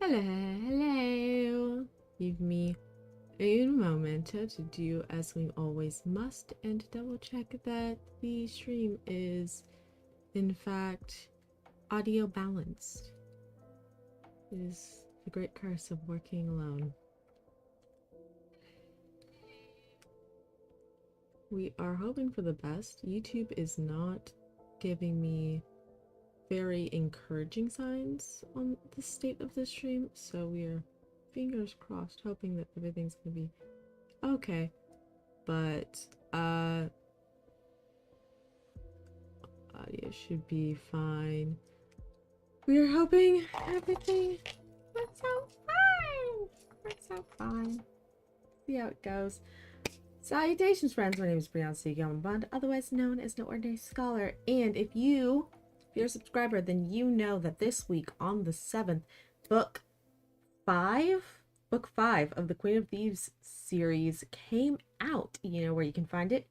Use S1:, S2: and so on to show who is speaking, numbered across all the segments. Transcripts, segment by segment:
S1: Hello, hello. Give me a moment to do as we always must and double check that the stream is in fact audio balanced. It is the great curse of working alone. We are hoping for the best. YouTube is not giving me very encouraging signs on the state of the stream, so we are fingers crossed hoping that everything's gonna be okay. But audio should be fine. We are hoping everything works out fine. Works out fine. See how it goes. Salutations, friends. My name is Brianna Seagal, otherwise known as No Ordinary Scholar, and if you're a subscriber, then you know that this week on the 7th, book 5 of the Queen of Thieves series came out. You know where you can find it?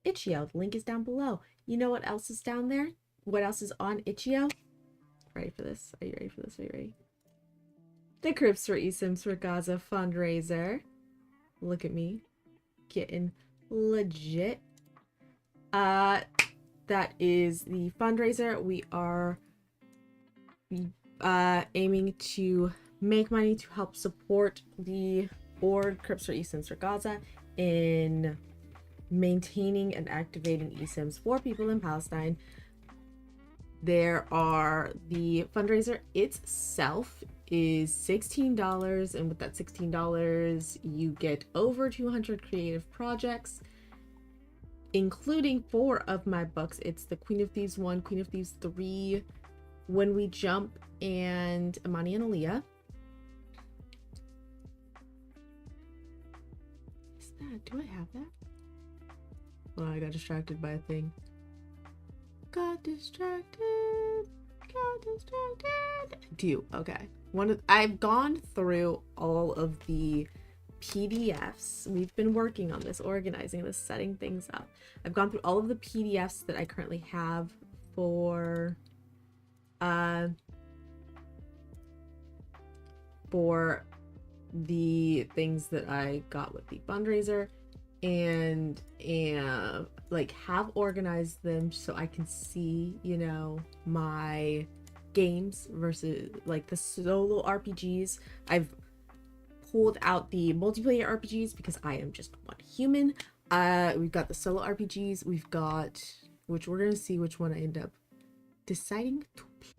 S1: Itchio. The link is down below. You know what else is down there? What else is on Itchio? Ready for this? Are you ready for this? Are you ready? The Crips for eSims for Gaza fundraiser. Look at me. Getting legit. That is the fundraiser. We are aiming to make money to help support the org Crips for eSims for Gaza in maintaining and activating eSims for people in Palestine. The fundraiser itself is $16, and with that $16 you get over 200 creative projects, including 4 of my books. It's the Queen of Thieves 1, Queen of Thieves 3, When We Jump, and Imani and Aaliyah. Is that, do I have that? Oh, I got distracted by a thing. Got distracted. I do. Okay. I've gone through all of the PDFs. We've been working on this, organizing this, setting things up. I've gone through all of the PDFs that I currently have for the things that I got with the fundraiser, and like have organized them so I can see, you know, my games versus like the solo RPGs. I've pulled out the multiplayer RPGs because I am just one human. We've got the solo RPGs. We've got, which we're gonna see which one I end up deciding to play.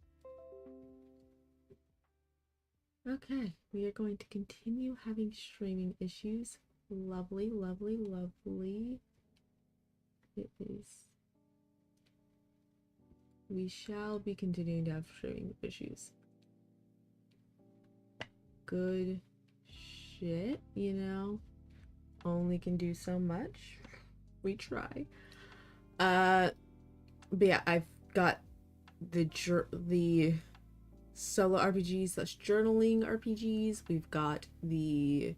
S1: Okay, we are going to continue having streaming issues. Lovely, lovely, lovely. It is. We shall be continuing to have streaming issues. Good shit, you know. Only can do so much. We try. But yeah, I've got the solo RPGs / journaling RPGs. We've got the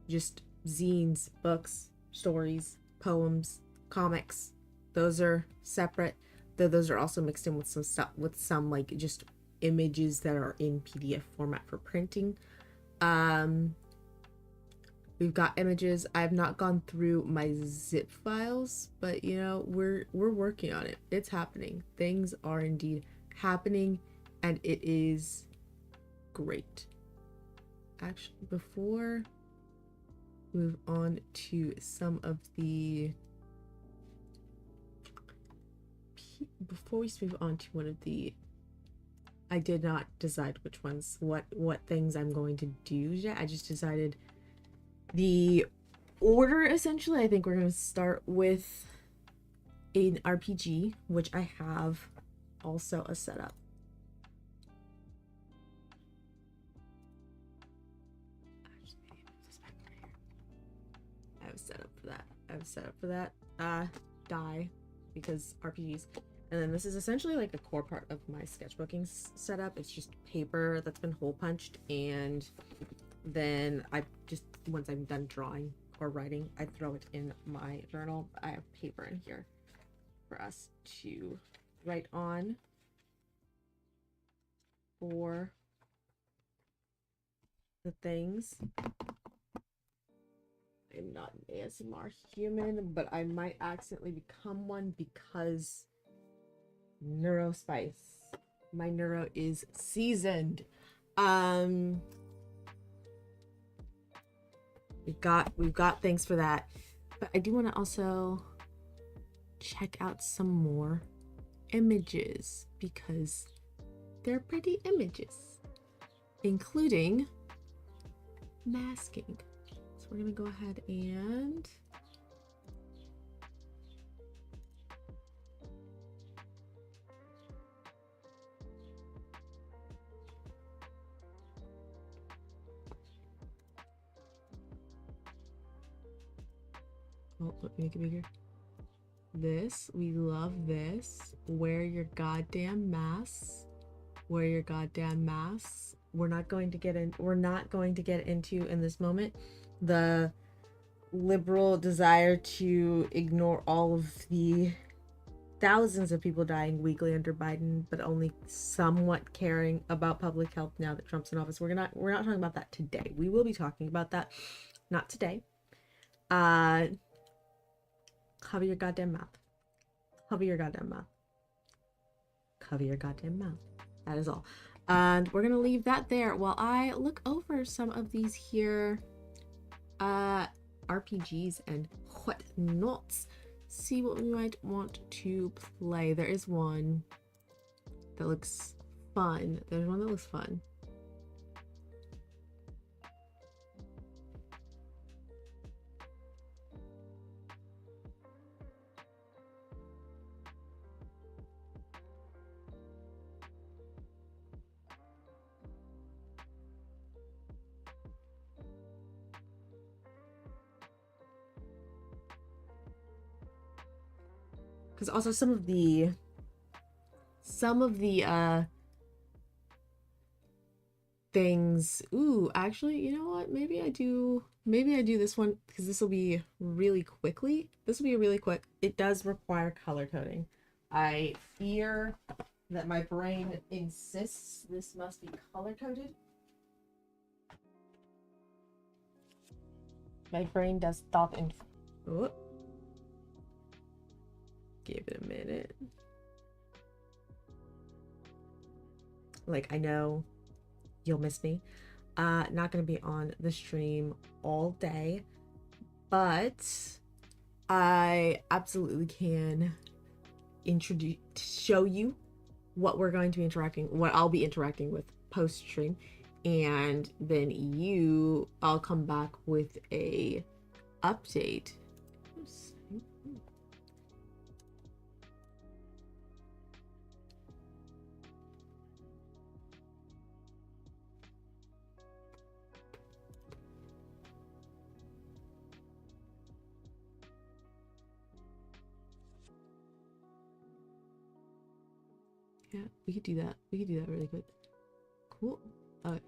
S1: just zines, books, stories, poems, comics. Those are separate, though those are also mixed in with some stuff, with some like just images that are in PDF format for printing. We've got images. I've not gone through my zip files, but you know, we're working on it. It's happening. Things are indeed happening, and it is great. Actually, before we move on to some of the one of the, I did not decide which ones, what things I'm going to do yet. I just decided the order, essentially. I think we're going to start with an RPG, which I have also a setup. I have set up for that. Die, because RPGs. And then this is essentially like a core part of my sketchbooking setup. It's just paper that's been hole punched, and then I just, once I'm done drawing or writing, I throw it in my journal. I have paper in here for us to write on for the things. I'm not an ASMR human, but I might accidentally become one because neurospice. My neuro is seasoned. We've got things for that. But I do want to also check out some more images because they're pretty images, including masking. So we're gonna go ahead and let me make it bigger. This, we love this. Wear your goddamn masks. Wear your goddamn masks. We're not going to get into in this moment the liberal desire to ignore all of the thousands of people dying weekly under Biden, but only somewhat caring about public health now that Trump's in office. We're not talking about that today. We will be talking about that, not today. Cover your goddamn mouth. Cover your goddamn mouth. Cover your goddamn mouth. That is all. And we're gonna leave that there while I look over some of these here RPGs and whatnots. See what we might want to play. There is one that looks fun. There's one that looks fun. Because also some of the things, ooh, actually, you know what, maybe I do this one because this will be really quickly. This will be really quick. It does require color coding. I fear that my brain insists this must be color coded. My brain does thought and oh. Give it a minute. Like, I know you'll miss me. Not gonna be on the stream all day, but I absolutely can show you what we're going to be what I'll be interacting with post stream, and then I'll come back with a update. Yeah, we could do that. We could do that really quick. Cool. Okay.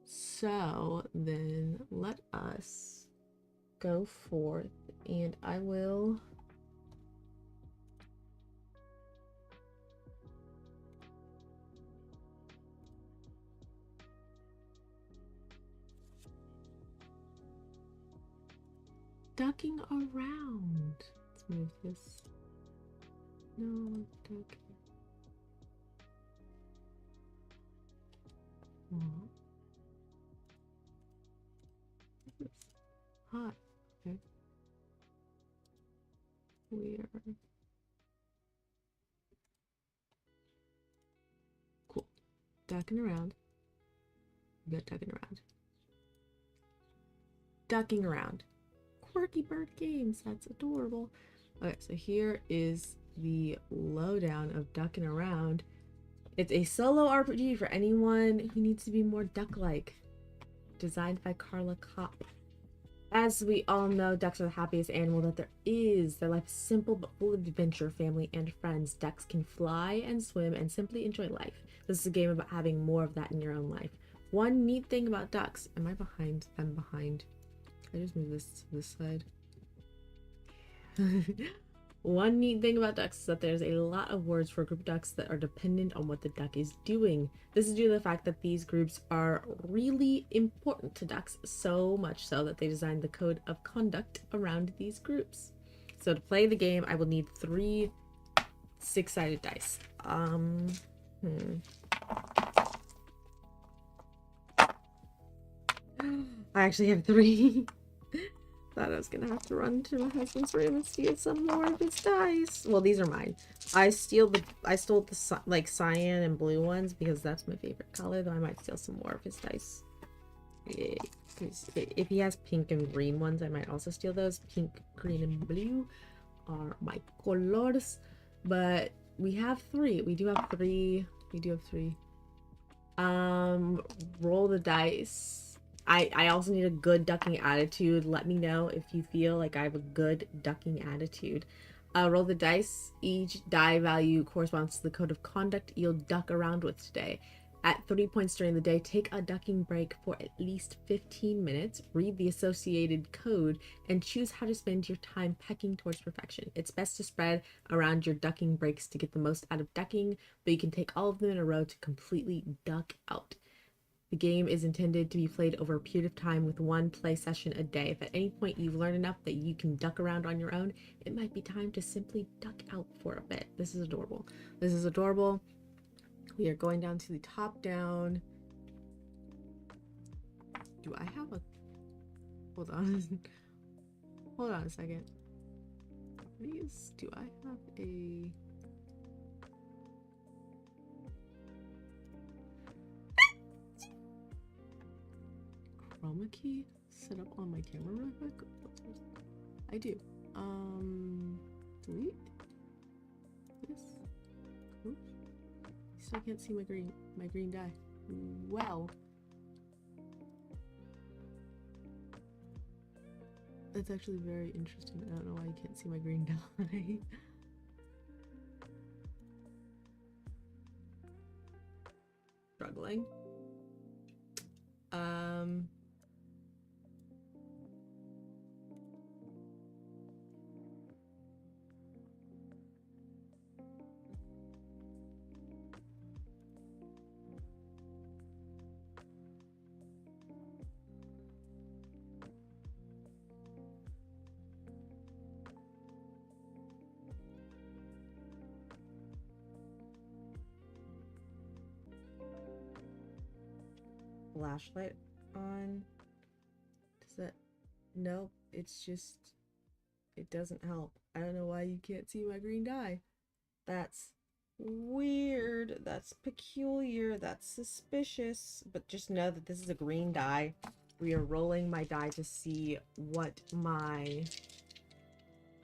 S1: So then let us go forth and I will ducking around. Let's move this. No, ducking. Hot. Okay. We are cool. Ducking around. We got ducking around. Ducking around. Quirky bird games. That's adorable. Okay, so here is the lowdown of ducking around. It's a solo RPG for anyone who needs to be more duck-like. Designed by Carla Kopp. As we all know, ducks are the happiest animal that there is. Their life is simple but full of adventure, family, and friends. Ducks can fly and swim and simply enjoy life. This is a game about having more of that in your own life. One neat thing about ducks... Am I behind? I'm behind. Can I just move this to this side? One neat thing about ducks is that there's a lot of words for group ducks that are dependent on what the duck is doing. This is due to the fact that these groups are really important to ducks, so much so that they designed the code of conduct around these groups. So to play the game, I will need 3 6-sided dice. I actually have 3. Thought I was gonna have to run to my husband's room and steal some more of his dice. Well, these are mine. I stole the like cyan and blue ones because that's my favorite color. Though I might steal some more of his dice. If he has pink and green ones, I might also steal those. Pink, green, and blue are my colors. But we have 3. We do have 3. We do have 3. Roll the dice. I also need a good ducking attitude. Let me know if you feel like I have a good ducking attitude. Roll the dice. Each die value corresponds to the code of conduct you'll duck around with today. At 3 points during the day, take a ducking break for at least 15 minutes, read the associated code, and choose how to spend your time pecking towards perfection. It's best to spread around your ducking breaks to get the most out of ducking, but you can take all of them in a row to completely duck out. The game is intended to be played over a period of time with 1 play session a day. If at any point you've learned enough that you can duck around on your own, it might be time to simply duck out for a bit. This is adorable. This is adorable. We are going down to the top down. Do I have a... Hold on. Hold on a second. Please, do I have a... Chroma key set up on my camera real quick? I do. Delete this. Oops. Still can't see my green die. Well, that's actually very interesting. I don't know why you can't see my green die. Struggling. Flashlight on. Does that... Nope, it's just... It doesn't help. I don't know why you can't see my green die. That's weird. That's peculiar. That's suspicious. But just know that this is a green die. We are rolling my die to see what my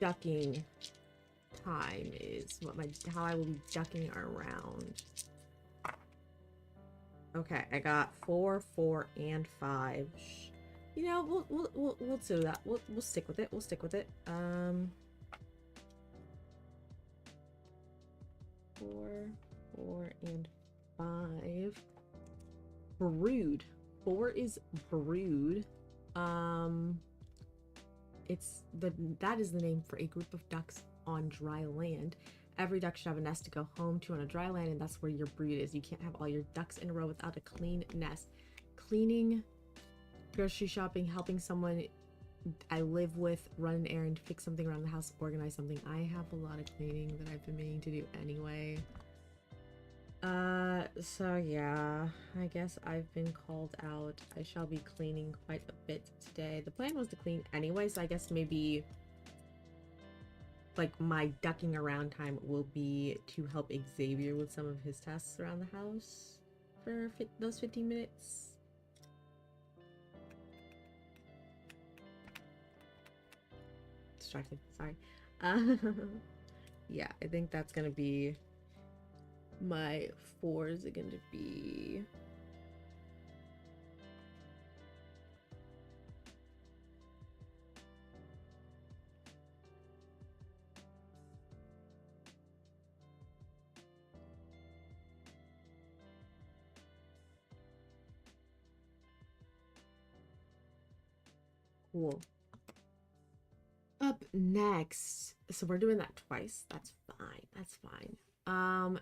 S1: ducking time is. How I will be ducking around. Okay, I got 4, 4, and 5. You know, we'll do that. We'll stick with it. We'll stick with it. 4, 4, and 5. Brood. 4 is brood. That is the name for a group of ducks on dry land. Every duck should have a nest to go home to on a dry land, and that's where your brood is. You can't have all your ducks in a row without a clean nest. Cleaning, grocery shopping, helping someone I live with, run an errand, fix something around the house, organize something. I have a lot of cleaning that I've been meaning to do anyway. So yeah, I guess I've been called out. I shall be cleaning quite a bit today. The plan was to clean anyway, so I guess maybe like my ducking around time will be to help Xavier with some of his tasks around the house for those 15 minutes. Distracted, sorry. Yeah, I think that's gonna be my 4s are gonna be cool. Up Next, so we're doing that twice. That's fine. That's fine.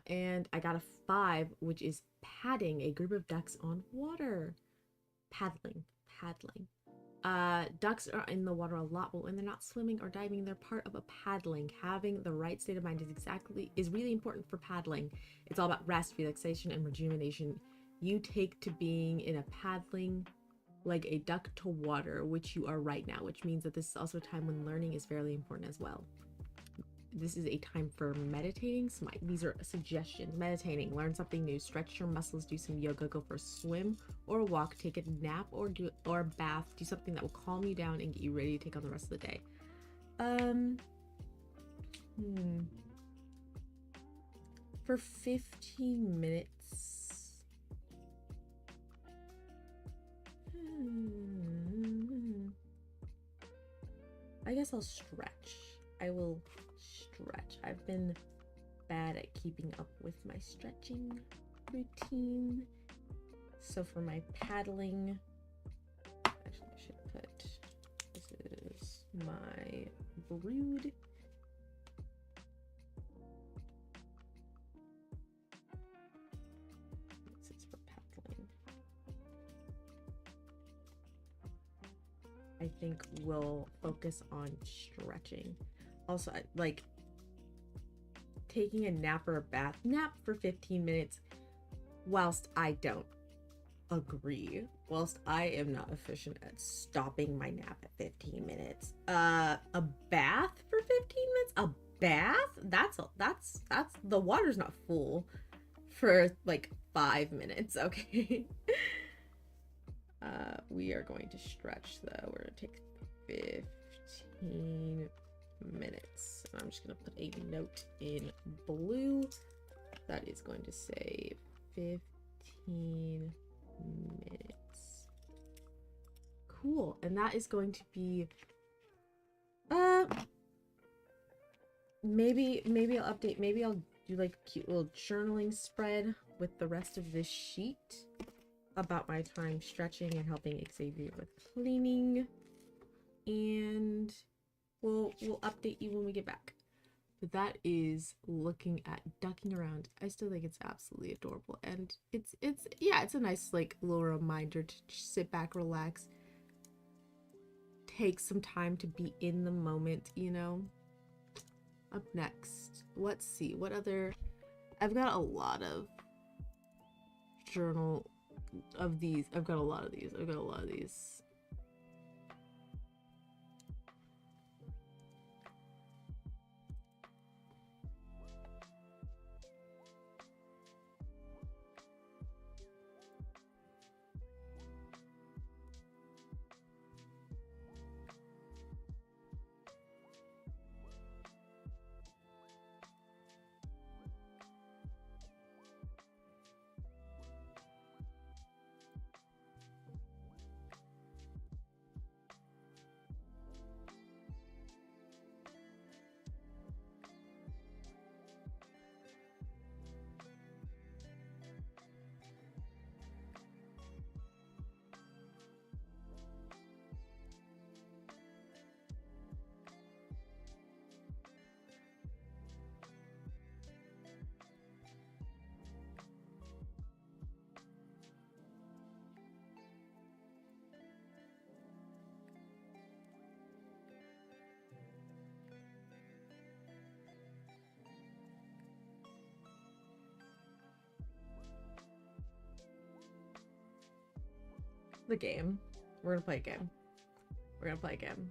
S1: And I got a 5, which is padding a group of ducks on water. Paddling. Ducks are in the water a lot, but when they're not swimming or diving, they're part of a paddling. Having the right state of mind is really important for paddling. It's all about rest, relaxation, and rejuvenation. You take to being in a paddling like a duck to water, which you are right now, which means that this is also a time when learning is fairly important as well. This is a time for meditating. So these are suggestions. Meditating, learn something new, stretch your muscles, do some yoga, go for a swim or a walk, take a nap or a bath, do something that will calm you down and get you ready to take on the rest of the day. For 15 minutes. I guess I'll stretch. I will stretch. I've been bad at keeping up with my stretching routine. So for my paddling, actually I should put, this is my brood. This is for paddling. I think we'll focus on stretching. Also, like taking a nap or a bath nap for 15 minutes, whilst I don't agree, whilst I am not efficient at stopping my nap at 15 minutes, a bath for 15 minutes, a bath, that's the water's not full for like 5 minutes. Okay. We are going to stretch though. We're gonna take 15 minutes. I'm just gonna put a note in blue that is going to say 15 minutes. Cool. And that is going to be maybe I'll update, maybe I'll do like a cute little journaling spread with the rest of this sheet about my time stretching and helping Xavier with cleaning, and we'll update you when we get back. But that is looking at ducking around. I still think it's absolutely adorable, and it's a nice like little reminder to just sit back, relax, take some time to be in the moment, you know. Up next, let's see what other, I've got a lot of journal of these. I've got a lot of these. The game. We're gonna play a game.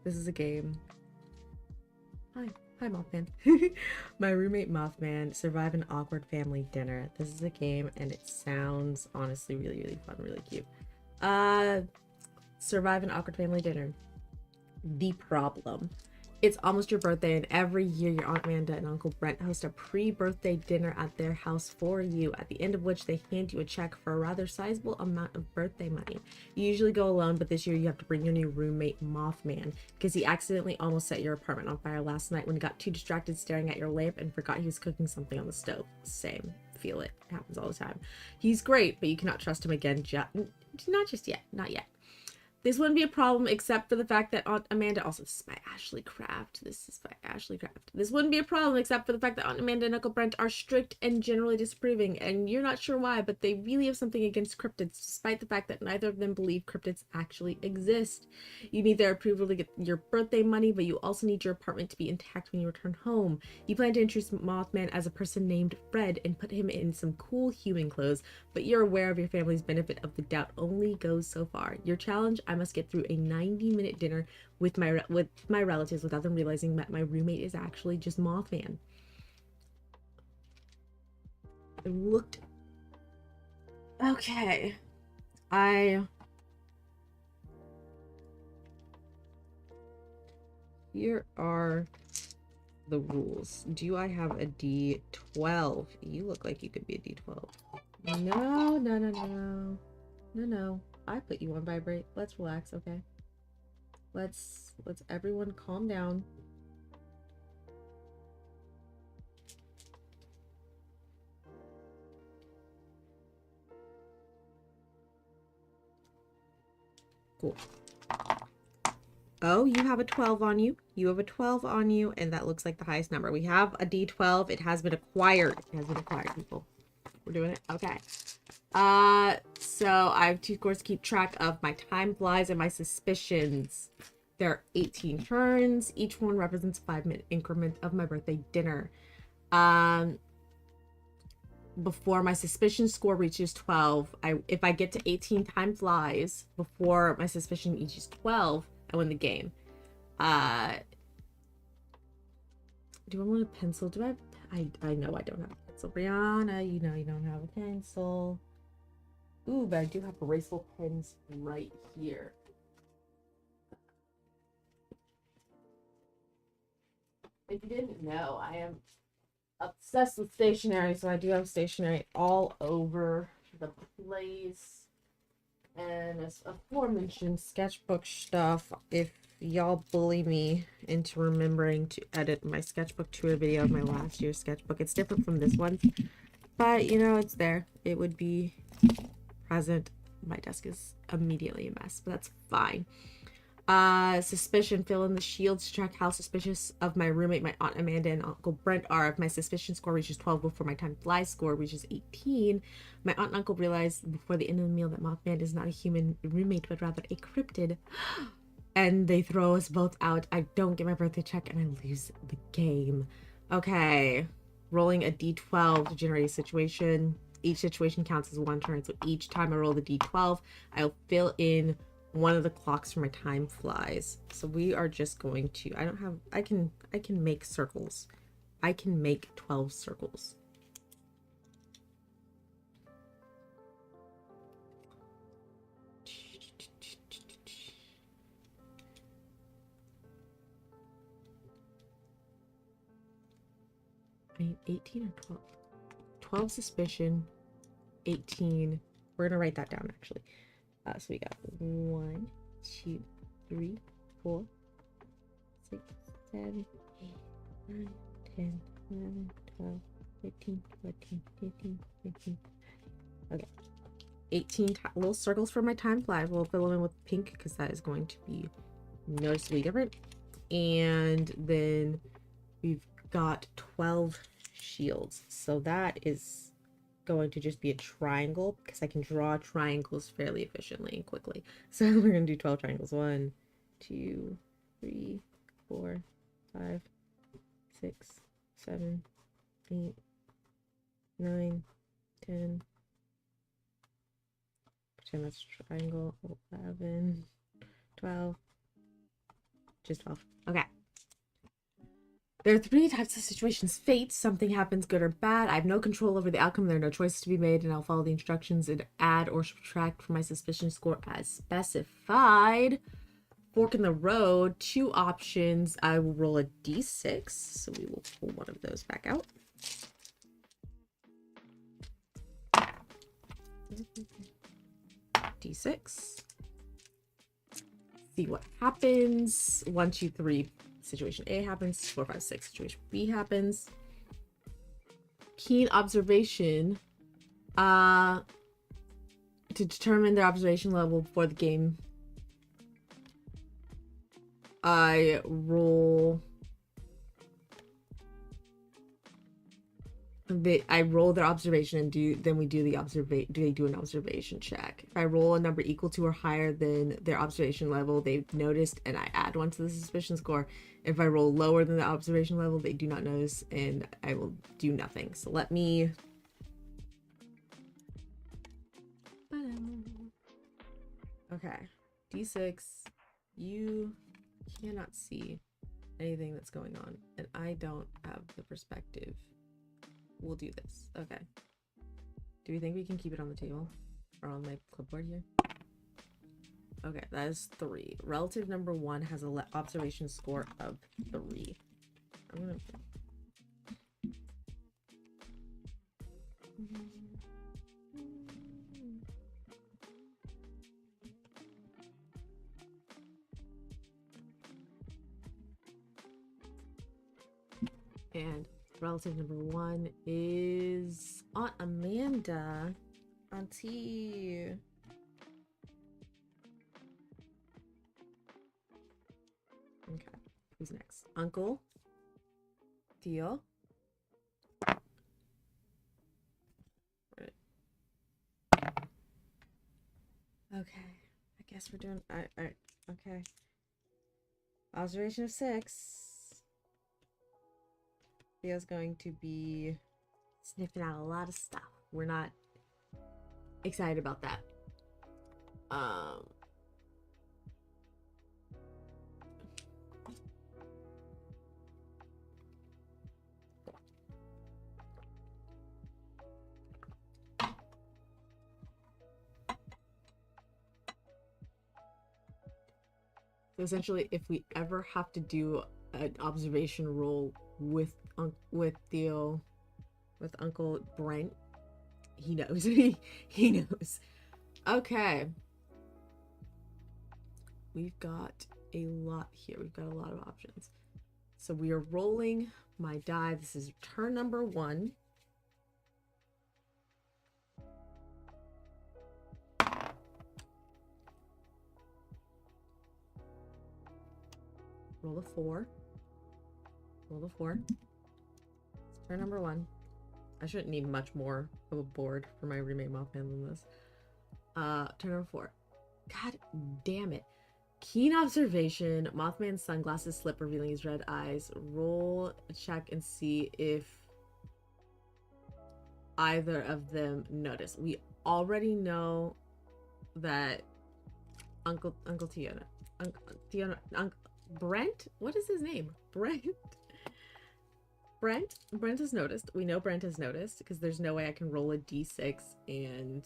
S1: This is a game. Hi Mothman. My roommate Mothman, survive an awkward family dinner. This is a game and it sounds honestly really fun, really cute. Survive an awkward family dinner. The problem. It's almost your birthday, and every year your Aunt Amanda and Uncle Brent host a pre-birthday dinner at their house for you, at the end of which they hand you a check for a rather sizable amount of birthday money. You usually go alone, but this year you have to bring your new roommate Mothman, because he accidentally almost set your apartment on fire last night when he got too distracted staring at your lamp and forgot he was cooking something on the stove. Same. Feel it. Happens all the time. He's great, but you cannot trust him again. Not just yet. Not yet. This wouldn't be a problem except for the fact that Aunt Amanda, also this is by Ashley Craft. This is by Ashley Craft. This wouldn't be a problem except for the fact that Aunt Amanda and Uncle Brent are strict and generally disapproving, and you're not sure why, but they really have something against cryptids, despite the fact that neither of them believe cryptids actually exist. You need their approval to get your birthday money, but you also need your apartment to be intact when you return home. You plan to introduce Mothman as a person named Fred and put him in some cool human clothes, but you're aware of your family's benefit of the doubt only goes so far. Your challenge: I must get through a 90-minute dinner with my relatives without them realizing that my roommate is actually just Mothman. I looked. Okay. Here are the rules. Do I have a D12? You look like you could be a D12. No, no, no, no. No, no. I put you on vibrate. Let's relax, okay? Let's everyone calm down. Cool. Oh, you have a 12 on you. You have a 12 on you, and that looks like the highest number. We have a D12. It has been acquired. It has been acquired, people. We're doing it? Okay. So I have 2 scores to keep track of. My time flies and my suspicions. There are 18 turns. Each one represents a 5-minute increment of my birthday dinner. Before my suspicion score reaches 12, if I get to 18 time flies before my suspicion reaches 12, I win the game. Do I want a pencil? Do I know I don't have a pencil. Brianna, you know you don't have a pencil. Ooh, but I do have erasable pens right here. If you didn't know, I am obsessed with stationery, so I do have stationery all over the place. And as aforementioned sketchbook stuff, if y'all bully me into remembering to edit my sketchbook tour video of my last year's sketchbook, it's different from this one, but you know, it's there. It would be present. My desk is immediately a mess, but that's fine. Suspicion: fill in the shields to track how suspicious of my roommate, my Aunt Amanda, and Uncle Brent are. If my suspicion score reaches 12 before my time flies score reaches 18, my aunt and uncle realize before the end of the meal that Mothman is not a human roommate, but rather a cryptid. And they throw us both out. I don't get my birthday check and I lose the game. Okay. Rolling a D12 to generate a situation. Each situation counts as 1 turn, so each time I roll the D12, I'll fill in one of the clocks for my time flies. So we are just going to, I can make circles. I can make 12 circles. I need 18 or 12. 12 suspicion, 18. We're gonna write that down actually. So we got 1, 2, 3, 4, 6, 7, 8, 9, 10, 11, 12, 13, 14, 15, 16. Okay. 18 little circles for my time fly. We'll fill them in with pink because that is going to be noticeably different. And then we've got 12 shields. So that is going to just be a triangle because I can draw triangles fairly efficiently and quickly. So we're going to do 12 triangles. 1, 2, 3, 4, 5, 6, 7, 8, 9, 10. Pretend that's a triangle. 11, 12. Just 12. Okay. There are 3 types of situations. Fate: something happens, good or bad. I have no control over the outcome. There are no choices to be made, and I'll follow the instructions and add or subtract from my suspicion score as specified. Fork in the road: 2 options. I will roll a d6, so we will pull one of those back out. D6. See what happens. 1, 2, 3. Situation A happens. 4, 5, 6. Situation B happens. Keen observation. To determine their observation level before the game I roll their observation and we do the they do an observation check. If I roll a number equal to or higher than their observation level, they've noticed and I add 1 to the suspicion score. If I roll lower than the observation level, they do not notice and I will do nothing. So let me okay, D6, you cannot see anything that's going on and I don't have the perspective. We'll do this. Okay. Do we think we can keep it on the table? Or on my clipboard here? Okay, that is 3. Relative number 1 has an observation score of 3. I'm gonna... And relative number 1 is Aunt Amanda. Auntie. Okay, who's next? Uncle. Theo. Right. Okay, I guess we're doing. Okay. Observation of 6. Theo's going to be sniffing out a lot of stuff. We're not excited about that. So essentially, if we ever have to do an observation roll with Theo, with Uncle Brent, he knows. he knows. Okay. We've got a lot here. We've got a lot of options. So we are rolling my die. This is turn number 1. Roll a 4. Roll a 4. It's turn number 1. I shouldn't need much more of a board for my remake Mothman than this. Turn number 4. God damn it. Keen observation. Mothman's sunglasses slip, revealing his red eyes. Roll a check and see if either of them notice. We already know that Uncle Brent? What is his name? Brent has noticed. We know Brent has noticed because there's no way I can roll a d6 and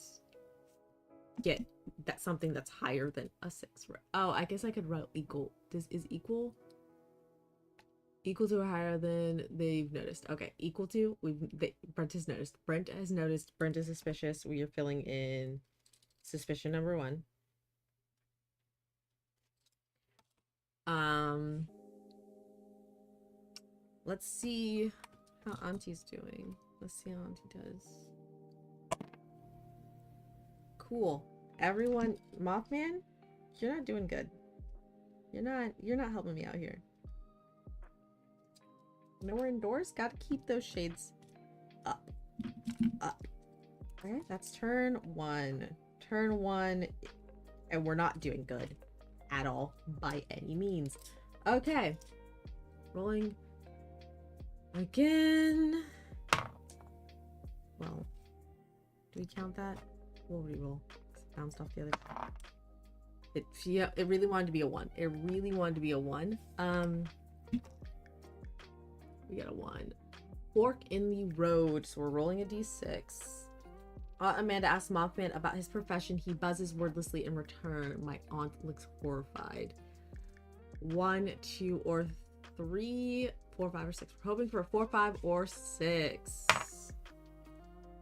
S1: get that something that's higher than a 6. Oh, I guess I could roll equal. This is equal to or higher than they've noticed. Okay, equal to. Brent has noticed. Brent has noticed. Brent is suspicious. We are filling in suspicion number 1. Let's see how Auntie's doing. Let's see how Auntie does. Cool. Everyone, Mothman, you're not doing good. You're not helping me out here. Nowhere indoors? Gotta keep those shades up. Okay, that's turn 1. Turn 1, and we're not doing good at all by any means. Okay. Rolling again. Well, do we count that? We'll reroll. Bounced off the other. It really wanted to be a 1. It really wanted to be a 1. We got a 1. Fork in the road. So we're rolling a d6. Amanda asks Mothman about his profession. He buzzes wordlessly in return. My aunt looks horrified. 1, 2, or 3, 4, 5, or 6. We're hoping for a 4, 5, or 6.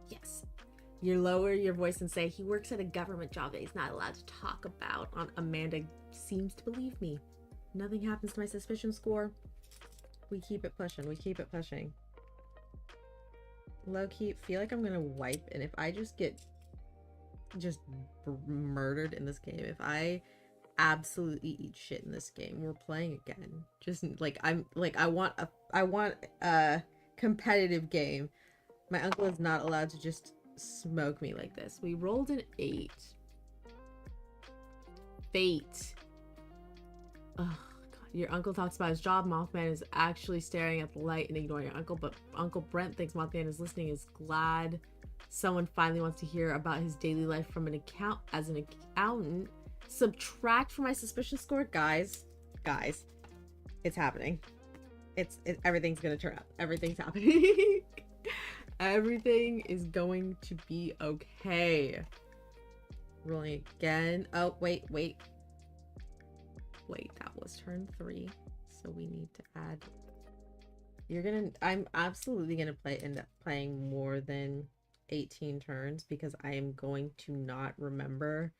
S1: Yes. You lower your voice and say, he works at a government job that he's not allowed to talk about. Aunt Amanda seems to believe me. Nothing happens to my suspicion score. We keep it pushing. We keep it pushing. Low-key, feel like I'm gonna wipe, and if I just get murdered in this game, if I absolutely eat shit in this game. We're playing again. Just like I want a competitive game. My uncle is not allowed to just smoke me like this. We rolled an 8. Fate. Oh god. Your uncle talks about his job. Mothman is actually staring at the light and ignoring your uncle, but Uncle Brent thinks Mothman is listening, is glad someone finally wants to hear about his daily life from an account as an accountant. Subtract from my suspicion score. Guys, it's happening. Everything's gonna turn up. Everything's happening. Everything is going to be okay. Rolling again. Oh, wait. That was turn 3. So we need to add. I'm absolutely gonna end up playing more than 18 turns because I am going to not remember.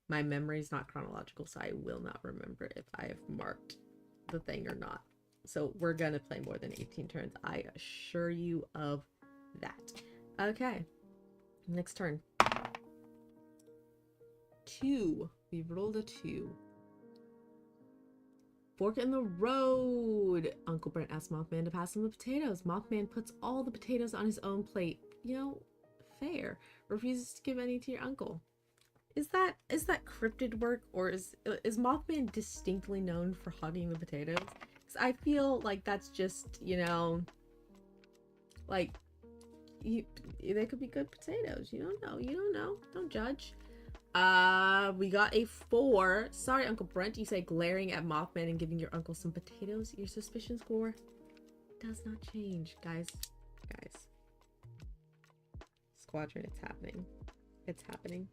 S1: My memory is not chronological, so I will not remember if I have marked the thing or not. So we're gonna play more than 18 turns. I assure you of that. Okay. Next turn. 2. We've rolled a 2. Fork in the road. Uncle Brent asks Mothman to pass him the potatoes. Mothman puts all the potatoes on his own plate. You know, fair. Refuses to give any to your uncle. Is that cryptid work, or is Mothman distinctly known for hogging the potatoes? Because I feel like that's just, you know, like they could be good potatoes. You don't know. Don't judge. We got a 4. Sorry, Uncle Brent. You say glaring at Mothman and giving your uncle some potatoes. Your suspicion score does not change, guys. Squadron, it's happening. It's happening.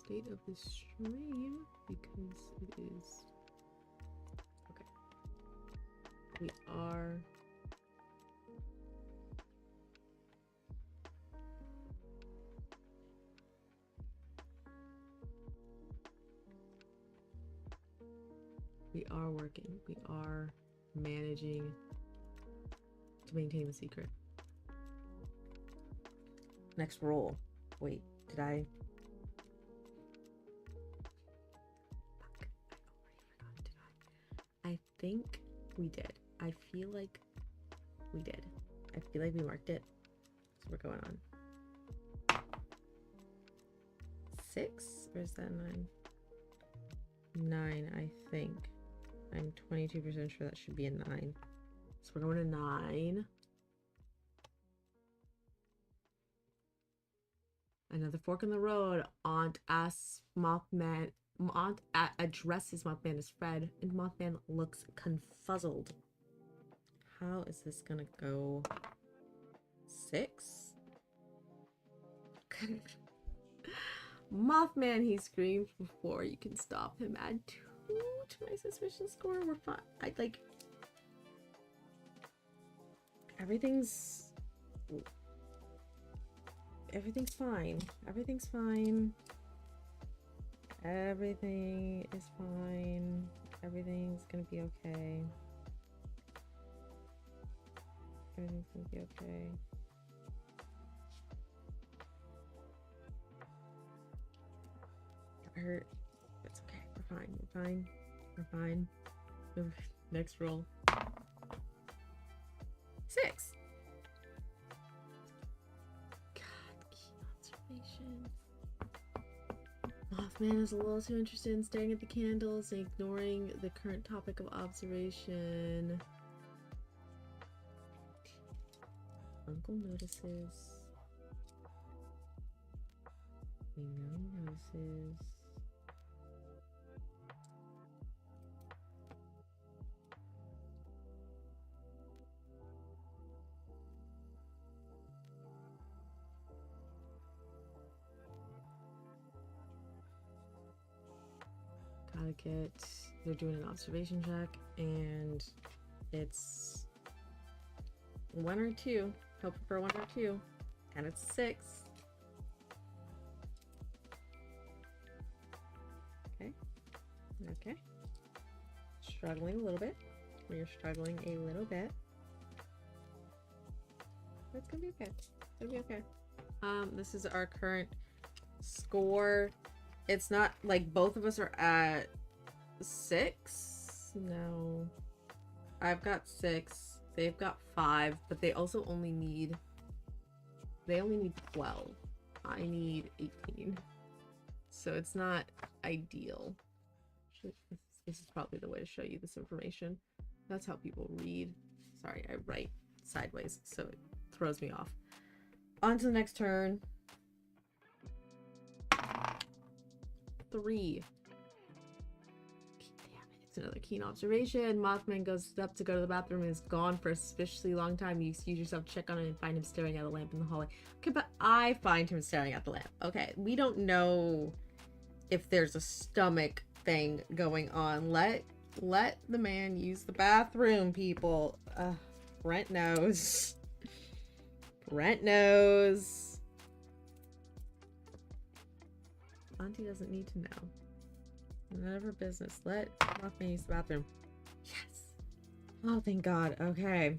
S1: State of the stream because it is okay. We are working. We are managing to maintain the secret. Next roll. Wait, did I? I think we did. I feel like we did. I feel like we marked it. So we're going on 6, or is that 9? 9, I think. I'm 22% sure that should be a 9. So we're going to 9. Another fork in the road. Aunt asks Mothman. Aunt addresses Mothman as Fred, and Mothman looks confuzzled. How is this gonna go? 6? Mothman, he screams before you can stop him. Add 2 to my suspicion score. We're fine. Everything's fine. Everything's fine. Everything is fine. Everything's gonna be okay. Everything's gonna be okay. Got hurt. It's okay. We're fine. We're fine. We're fine. Next roll. 6. God, key observations. Mothman is a little too interested in staring at the candles and ignoring the current topic of observation. Uncle notices. We know he notices. They're doing an observation check, and it's 1 or 2. Hope for 1 or 2, and it's 6. Okay. struggling a little bit. We are struggling a little bit. But it's gonna be okay. It's gonna be okay. This is our current score. It's not like both of us are at 6. No. I've got 6. They've got 5, but they also only need 12. I need 18. So it's not ideal. This is probably the way to show you this information. That's how people read. Sorry, I write sideways, so it throws me off. On to the next turn. 3. Damn it, it's another keen observation. Mothman goes up to go to the bathroom and is gone for a suspiciously long time. You excuse yourself, check on him, and find him staring at a lamp in the hallway. Okay, but I find him staring at the lamp. Okay, we don't know if there's a stomach thing going on. Let the man use the bathroom, people. Brent knows. Brent knows. Auntie doesn't need to know. None of her business. Let Mothman use the bathroom. Yes. Oh, thank God. Okay.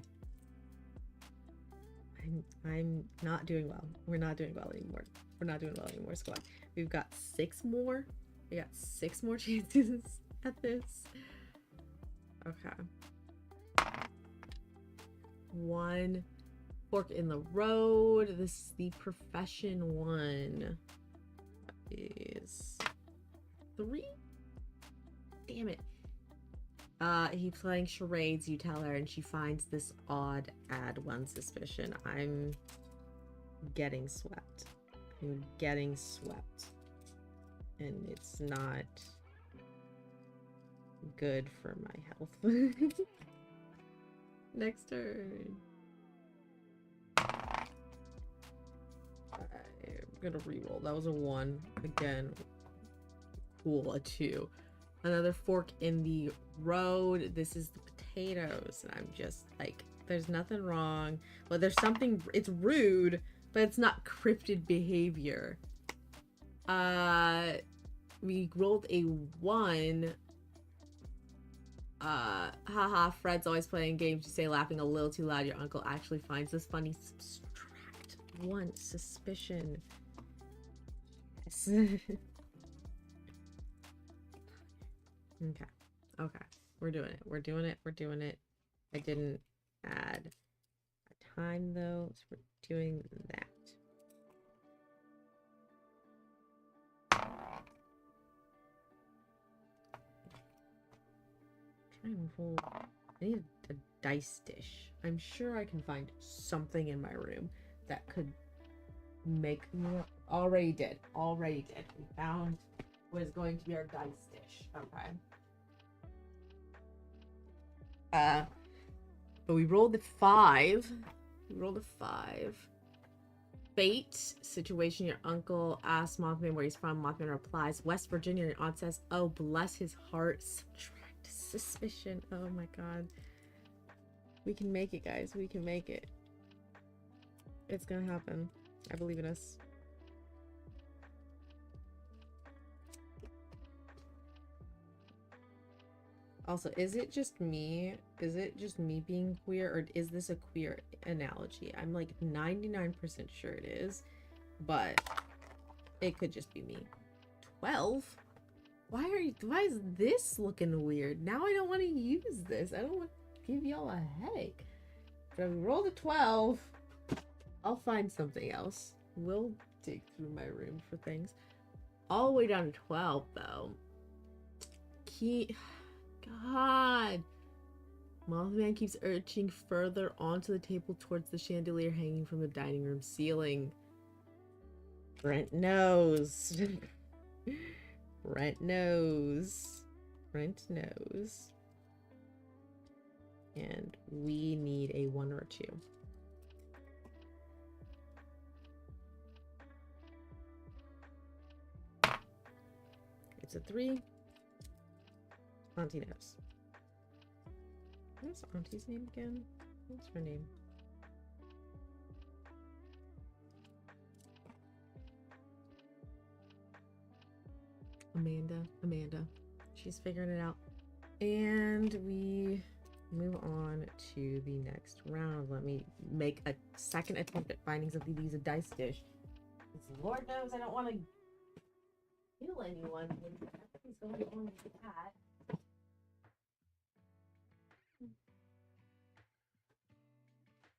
S1: I'm not doing well. We're not doing well anymore. We're not doing well anymore, squad. We've got 6 more. We got 6 more chances at this. Okay. 1 fork in the road. This is the profession one. That is 3. Damn it. He's playing charades, you tell her, and she finds this odd add 1 suspicion. I'm getting swept. I'm getting swept. And it's not good for my health. Next turn. I'm gonna reroll. That was a 1. Again. Cool, a 2. Another fork in the road. This is the potatoes. And I'm just like, there's nothing wrong. Well, there's something, it's rude, but it's not cryptid behavior. We rolled a 1. Haha, Fred's always playing games. You say laughing a little too loud. Your uncle actually finds this funny. Subtract 1 suspicion. Yes. Okay. We're doing it. We're doing it. We're doing it. I didn't add a time though, so we're doing that. Trying to roll. I need a dice dish. I'm sure I can find something in my room that could make me. Already did. We found what is going to be our dice dish. Okay. But we rolled a 5. Fate situation. Your uncle asks Mothman where he's from. Mothman replies, West Virginia. Your aunt says, oh, bless his heart. Subtract suspicion. Oh my God. We can make it, guys. We can make it. It's gonna happen. I believe in us. Also, is it just me? Is it just me being queer, or is this a queer analogy? I'm like 99% sure it is, but it could just be me. 12? Why is this looking weird? Now I don't want to use this. I don't want to give y'all a headache. But if we roll a 12, I'll find something else. We'll dig through my room for things. All the way down to 12, though. God. Mothman keeps urging further onto the table towards the chandelier hanging from the dining room ceiling. Brent knows. Brent knows. Brent knows. And we need a 1 or a 2. It's a 3. Auntie knows. What's Auntie's name again? What's her name? Amanda. She's figuring it out. And we move on to the next round. Let me make a second attempt at finding something to use a dice dish. Because Lord knows I don't want to kill anyone when everything's going on with that.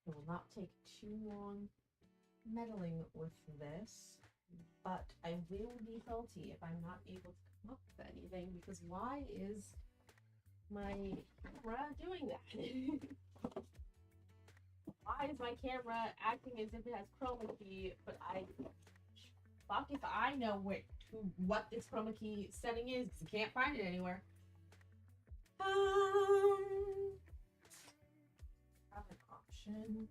S1: It will not take too long meddling with this, but I will be salty if I'm not able to come up with anything, because why is my camera doing that? Why is my camera acting as if it has chroma key, but fuck if I know what this chroma key setting is, because I can't find it anywhere. Have an option.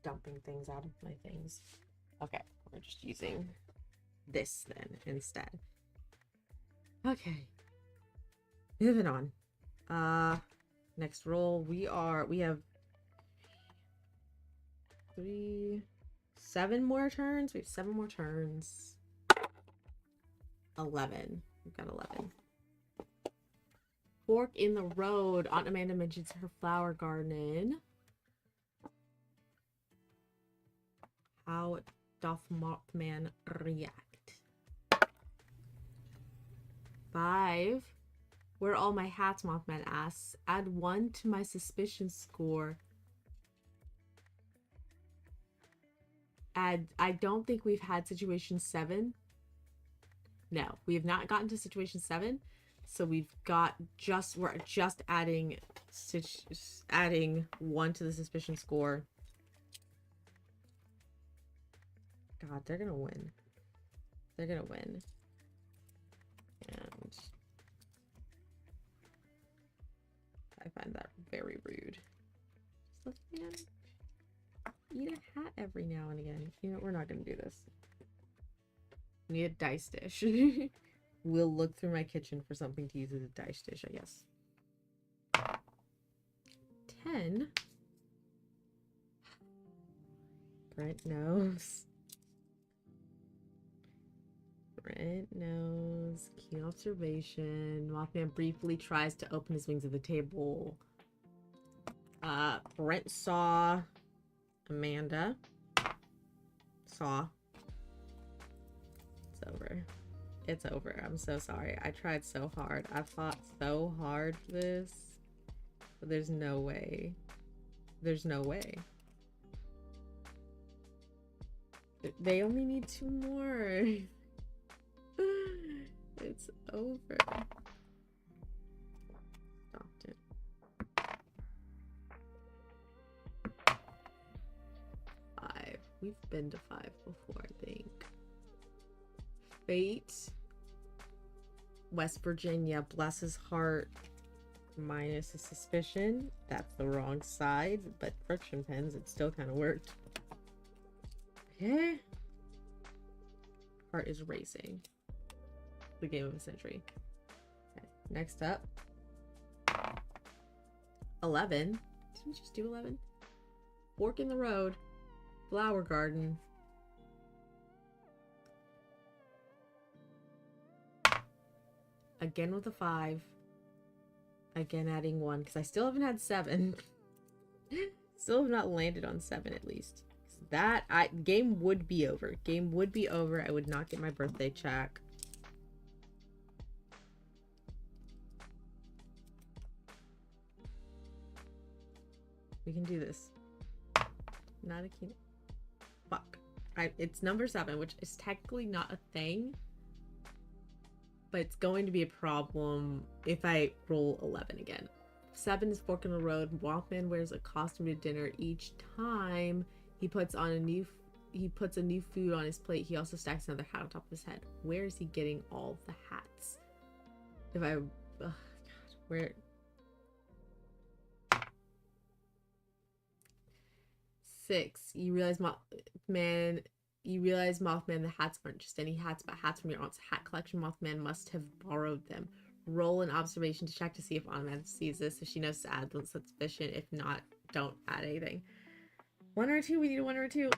S1: Dumping things out of my things. Okay, we're just using this then instead. Okay, moving on. Next roll, we have 7 more turns. We have 7 more turns. 11. We've got 11. Fork in the road. Aunt Amanda mentions her flower garden. How doth Mothman react? 5. Where are all my hats? Mothman asks. Add 1 to my suspicion score. I don't think we've had situation 7. No, we have not gotten to situation 7. So we're just adding 1 to the suspicion score. God, they're gonna win. They're gonna win. And I find that very rude. Just let man eat a hat every now and again. You know, we're not gonna do this. We need a dice dish. We'll look through my kitchen for something to use as a dice dish, I guess. 10. Brent knows. Brent knows. Keen observation. Mothman briefly tries to open his wings of the table. Brent saw Amanda. Saw. It's over. It's over. I'm so sorry. I tried so hard. I fought so hard for this. But there's no way. There's no way. They only need 2 more. It's over. Stopped it. 5. We've been to 5 before, I think. Fate. West Virginia. Bless his heart. Minus a suspicion. That's the wrong side, but friction pens, it still kind of worked. Okay. Heart is racing. The game of the century. Okay. Next up. 11. Did we just do 11? Fork in the road. Flower garden. Again with a 5. Again adding 1, because I still haven't had 7. Still have not landed on 7 at least. That game would be over. Game would be over. I would not get my birthday check. We can do this. Not a key. Fuck. It's number 7, which is technically not a thing. But it's going to be a problem if I roll 11 again. 7 is fork in the road. Mothman wears a costume to dinner each time he puts a new food on his plate. He also stacks another hat on top of his head. Where is he getting all the hats? If I, God, where? 6. You realize Mothman the hats aren't just any hats, but hats from your aunt's hat collection. Mothman must have borrowed them. Roll an observation to check to see if Aunt Amanda sees this. If she knows to add, then suspicion. If not, don't add anything. One or two? We need one or two.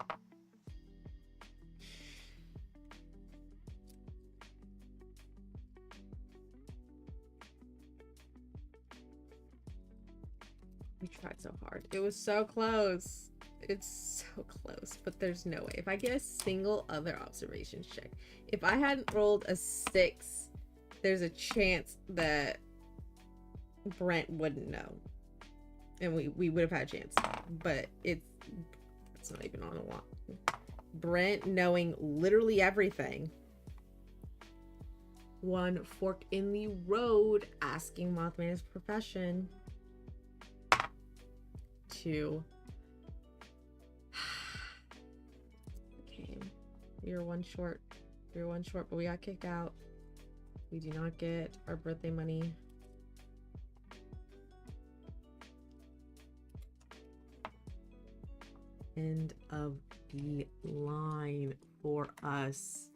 S1: We tried so hard. It was so close. It's so close, but there's no way. If I get a single other observation check, if I hadn't rolled a 6, there's a chance that Brent wouldn't know. And we would have had a chance. But it's not even on a lot. Brent knowing literally everything. One fork in the road, asking Mothman his profession. 2. Okay. We were one short. But we got kicked out. We do not get our birthday money. End of the line for us.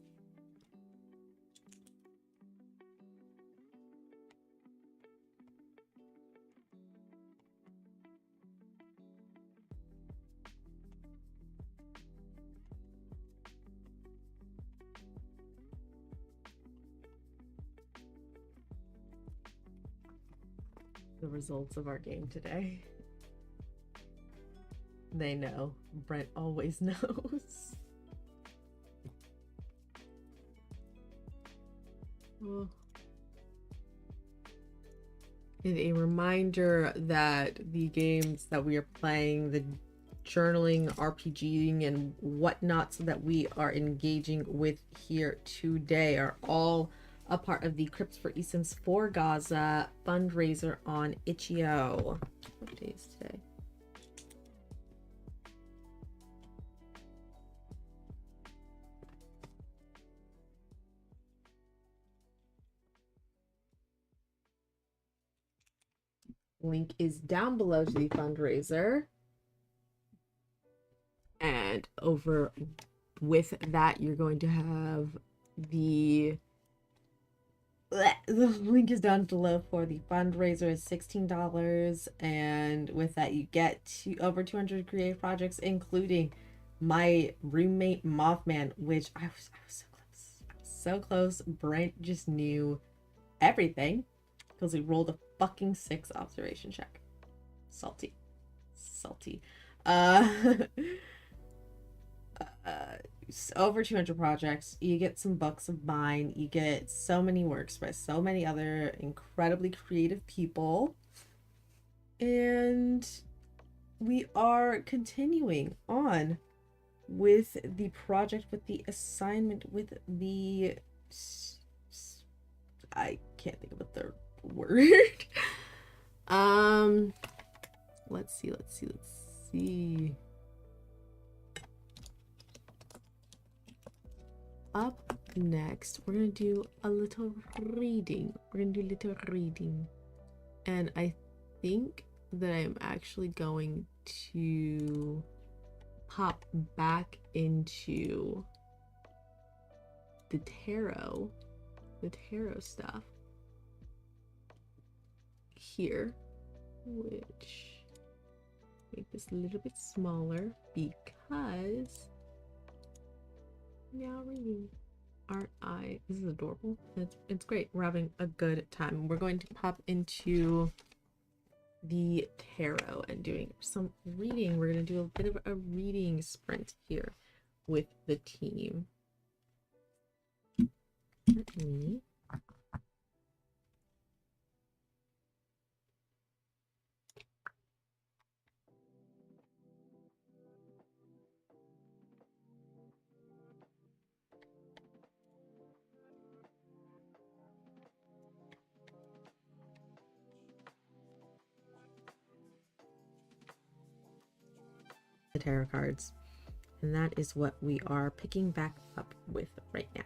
S1: The results of our game today. They know. Brent always knows. Well, and a reminder that the games that we are playing, the journaling, RPGing, and whatnot, so that we are engaging with here today, are all a part of the Crips for eSims for Gaza fundraiser on Itchio. What day is today? Link is down below to the fundraiser. And over with that, you're going to have the link is down below for the fundraiser. Is $16, and with that you get over 200 creative projects, including my roommate Mothman, which I was so close. Brent just knew everything because he rolled a fucking 6 observation check. Salty. Over 200 projects. You get some books of mine. You get so many works by so many other incredibly creative people. And we are continuing on with the project, with the assignment, with the... I can't think of a third word. Let's see. Up next, we're gonna do a little reading. And I think that I'm actually going to pop back into the tarot stuff here, which make this a little bit smaller because now reading. Aren't I? This is adorable. It's great. We're having a good time. We're going to pop into the tarot and doing some reading. We're going to do a bit of a reading sprint here with the team. Let me the tarot cards, and that is what we are picking back up with right now.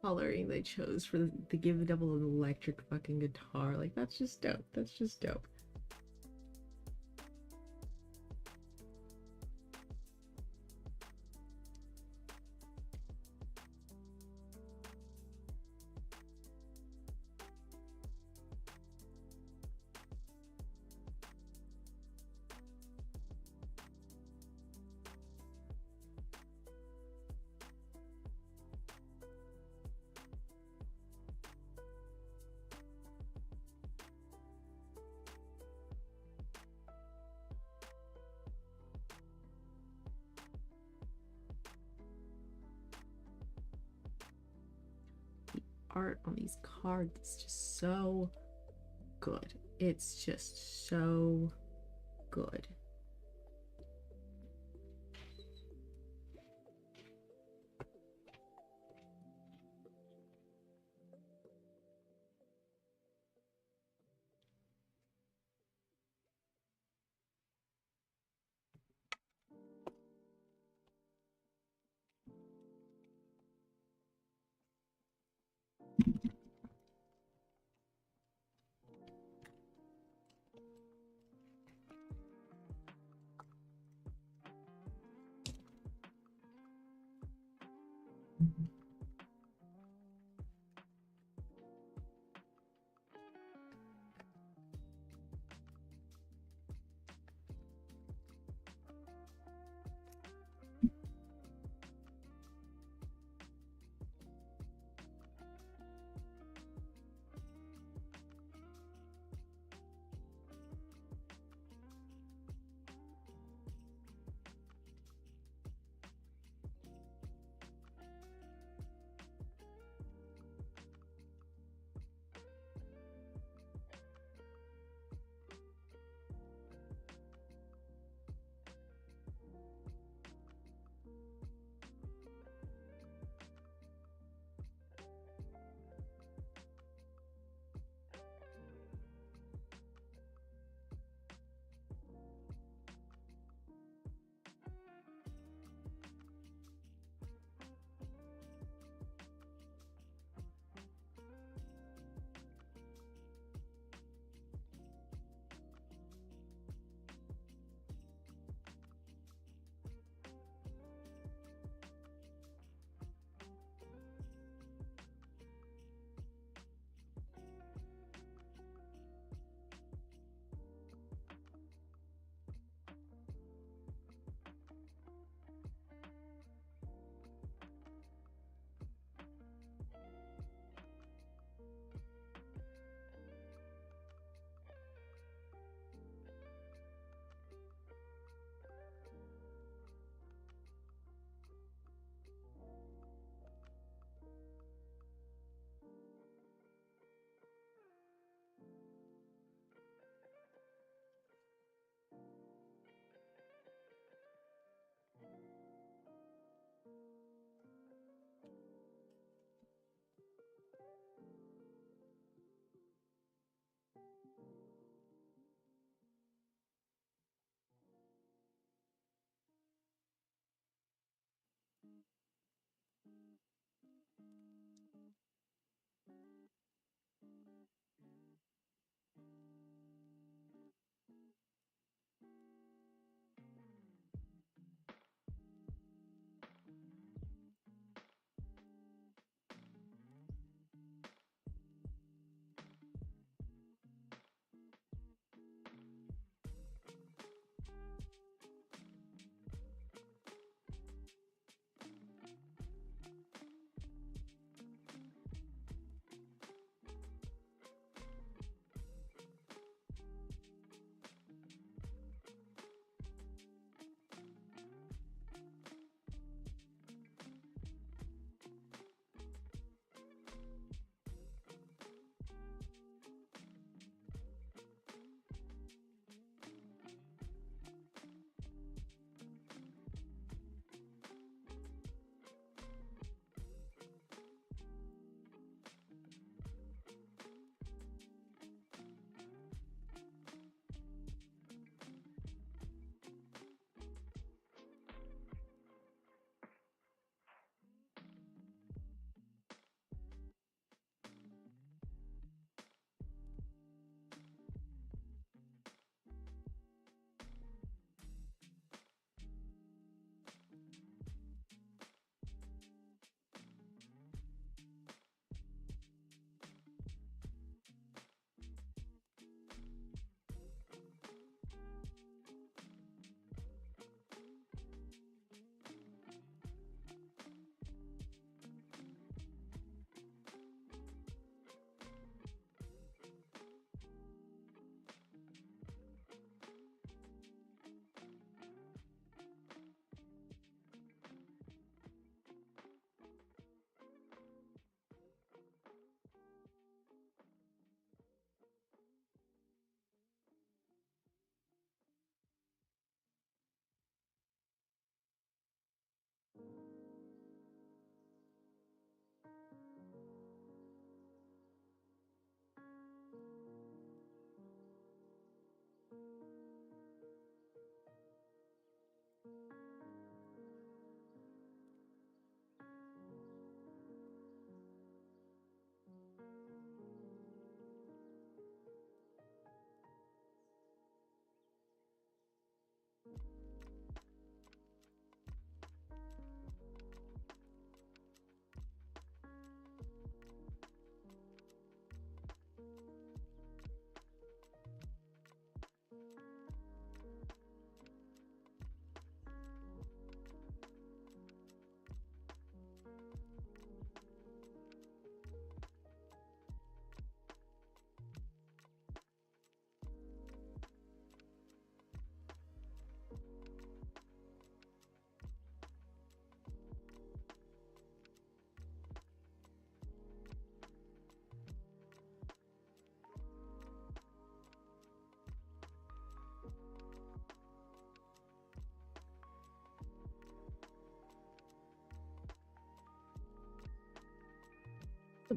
S1: coloring they chose for the give double an electric fucking guitar. Like, that's just dope. That's just dope. Art on these cards is just so good. It's just so good.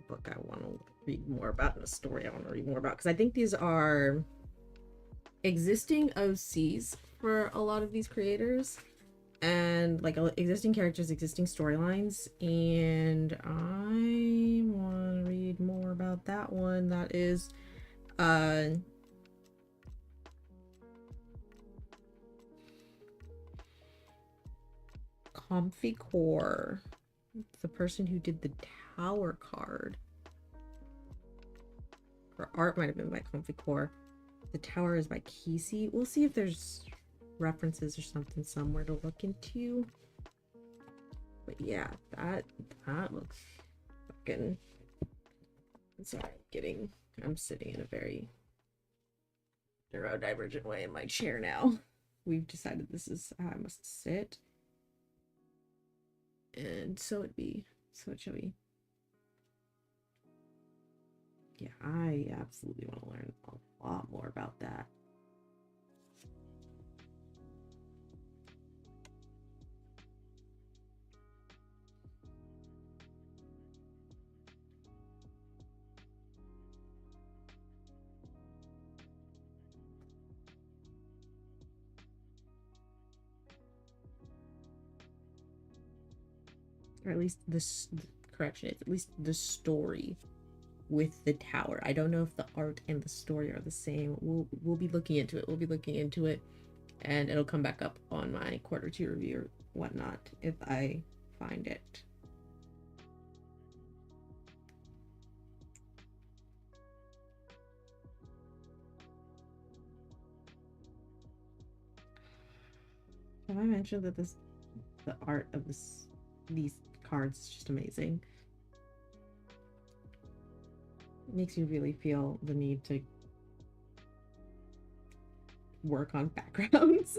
S1: book I want to read more about and a story I want to read more about, because I think these are existing OCs for a lot of these creators, and like existing characters, existing storylines, and I want to read more about that one. That is Comfy Core, the person who did the Tower card. Her art might have been by Comfy Core. The Tower is by Casey. We'll see if there's references or something somewhere to look into. But yeah, that looks fucking... Sorry, I'm sitting in a very neurodivergent way in my chair now. We've decided this is how I must sit. And so it shall be. Yeah, I absolutely want to learn a lot more about that. Or at least this correction is at least the story with the tower. I don't know if the art and the story are the same. We'll be looking into it. We'll be looking into it, and it'll come back up on my quarter 2 review or whatnot if I find it. Have I mentioned that the art of these cards is just amazing? It makes you really feel the need to work on backgrounds.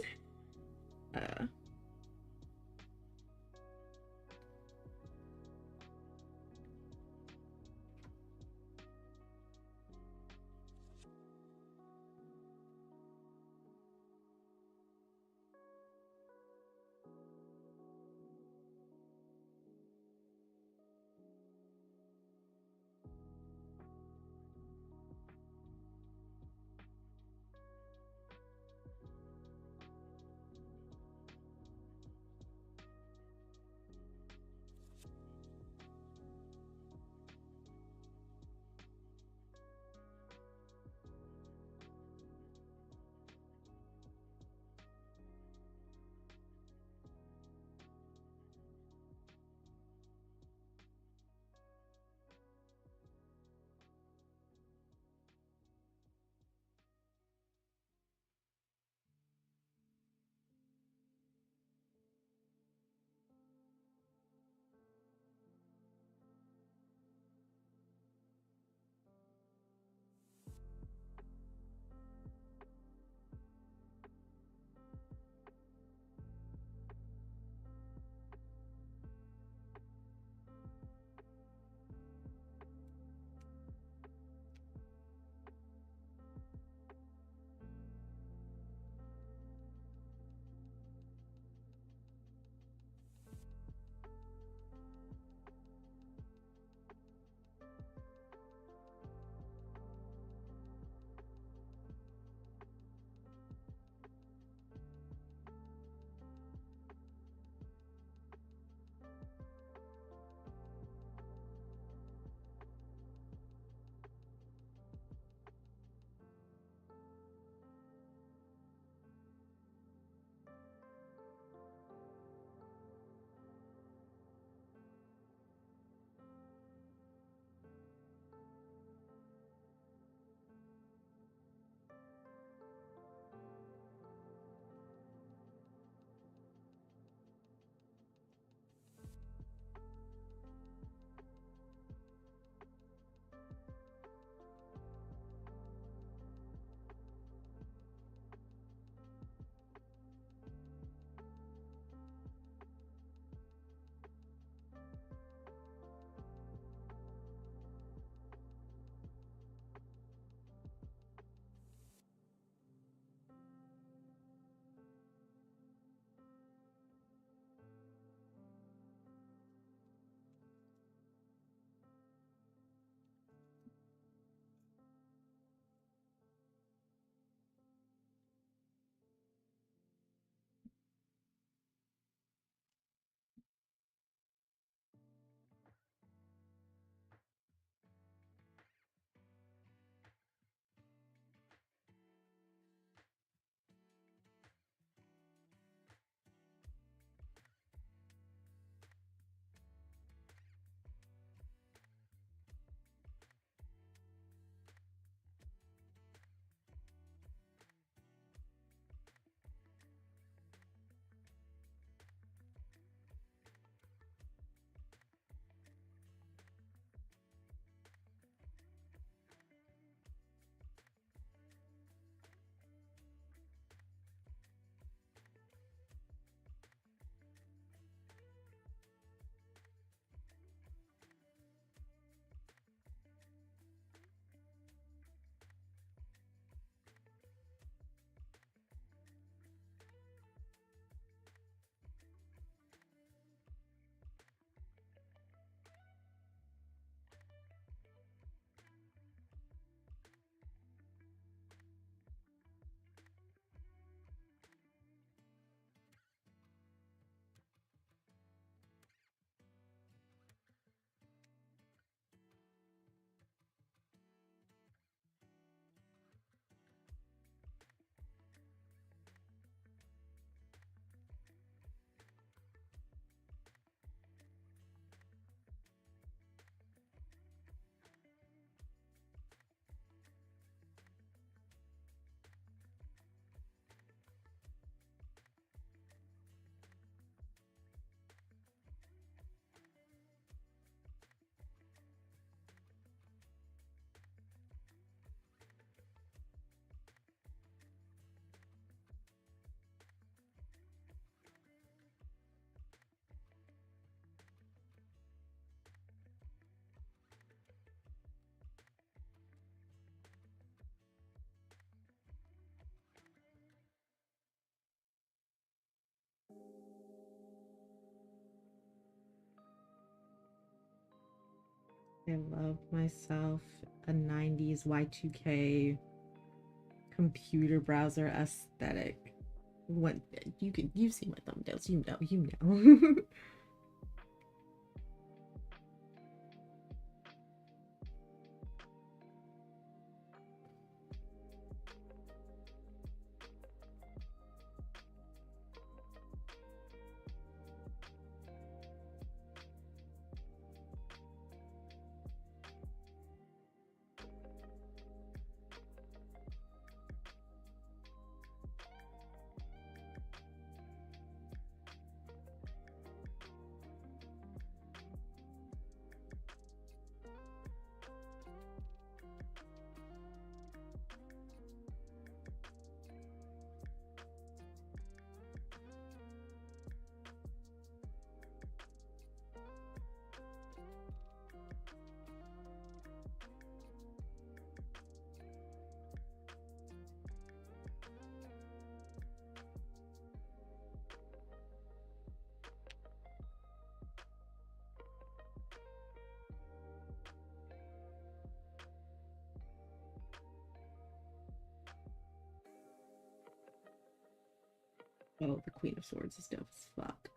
S1: I love myself a 90s Y2K computer browser aesthetic. What you've seen my thumbnails, you know. Oh, the Queen of Swords is dope as fuck.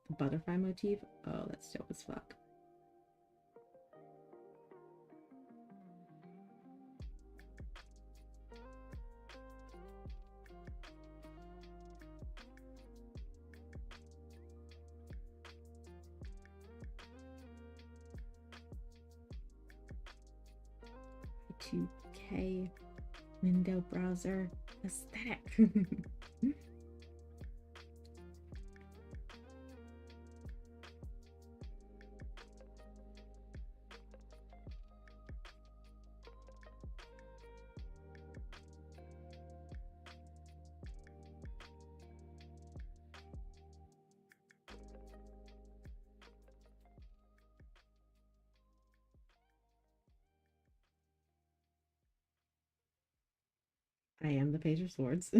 S1: The butterfly motif, oh, that's dope as fuck. Y2K window browser aesthetic. I am the Page of Swords.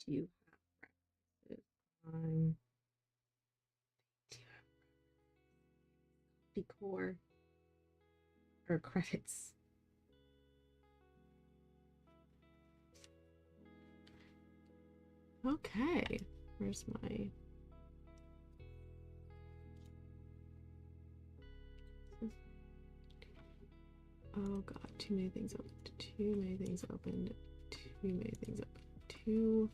S1: Do you have time? Do you have decor or credits? Okay, where's my... Oh god, too many things opened. Too many things opened. Too many things opened. Too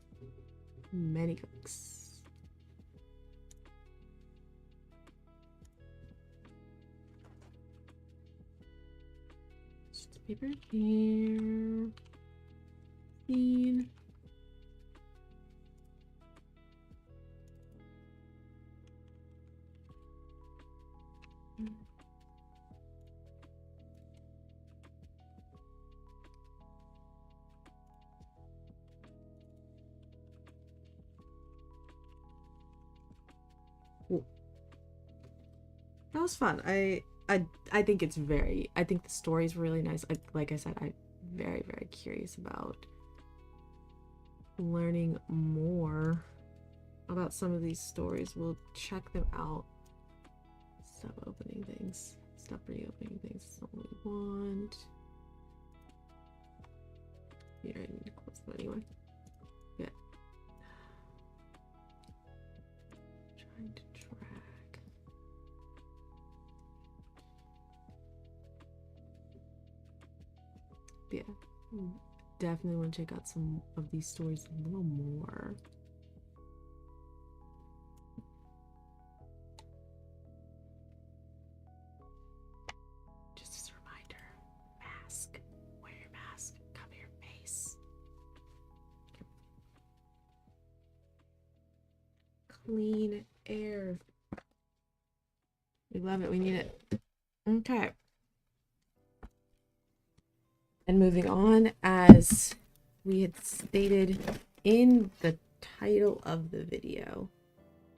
S1: many cooks. Just paper here. Scene. That was fun. I think it's very, I think the story's really nice. Like I said, I'm very, very curious about learning more about some of these stories. We'll check them out. Stop opening things. Stop reopening things. That's not what we want. Here, I need to close them anyway. Yeah. Trying to track. Yeah. Definitely want to check out some of these stories a little more. Just as a reminder, mask. Wear your mask. Cover your face. Clean air. We love it. We need it. Okay. And moving on, as we had stated in the title of the video,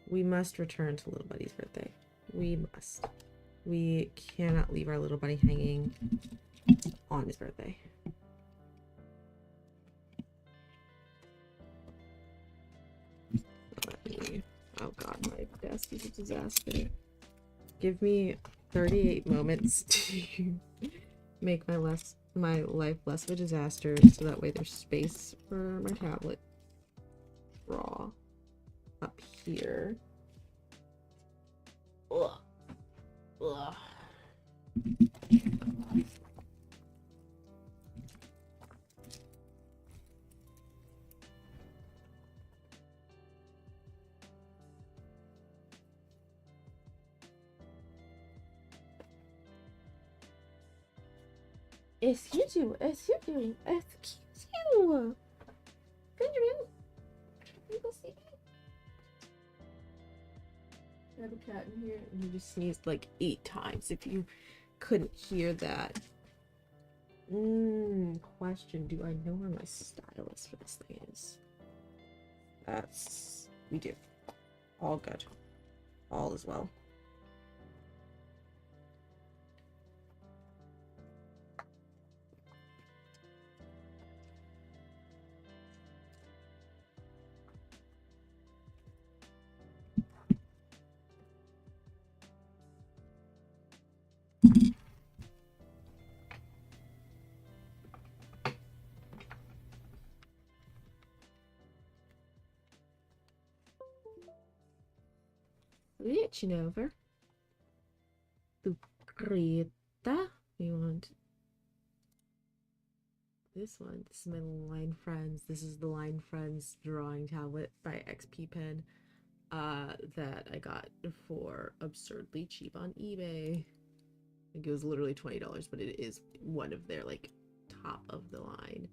S1: we must return to Little Buddy's birthday. We must. We cannot leave our little buddy hanging on his birthday. Oh god, my desk is a disaster. Give me 38 moments to make my life less of a disaster, so that way there's space for my tablet. Raw up here. Ugh. Ugh. Excuse you. Excuse you. Excuse you. Can you go see me? I have a cat in here and he just sneezed like 8 times. If you couldn't hear that. Question. Do I know where my stylus for this thing is? We do. All good. All is well. Reaching over to Greta. We want this one. This is my Line Friends. This is the Line Friends drawing tablet by XP Pen that I got for absurdly cheap on eBay. I think it was literally $20, but it is one of their like top of the line,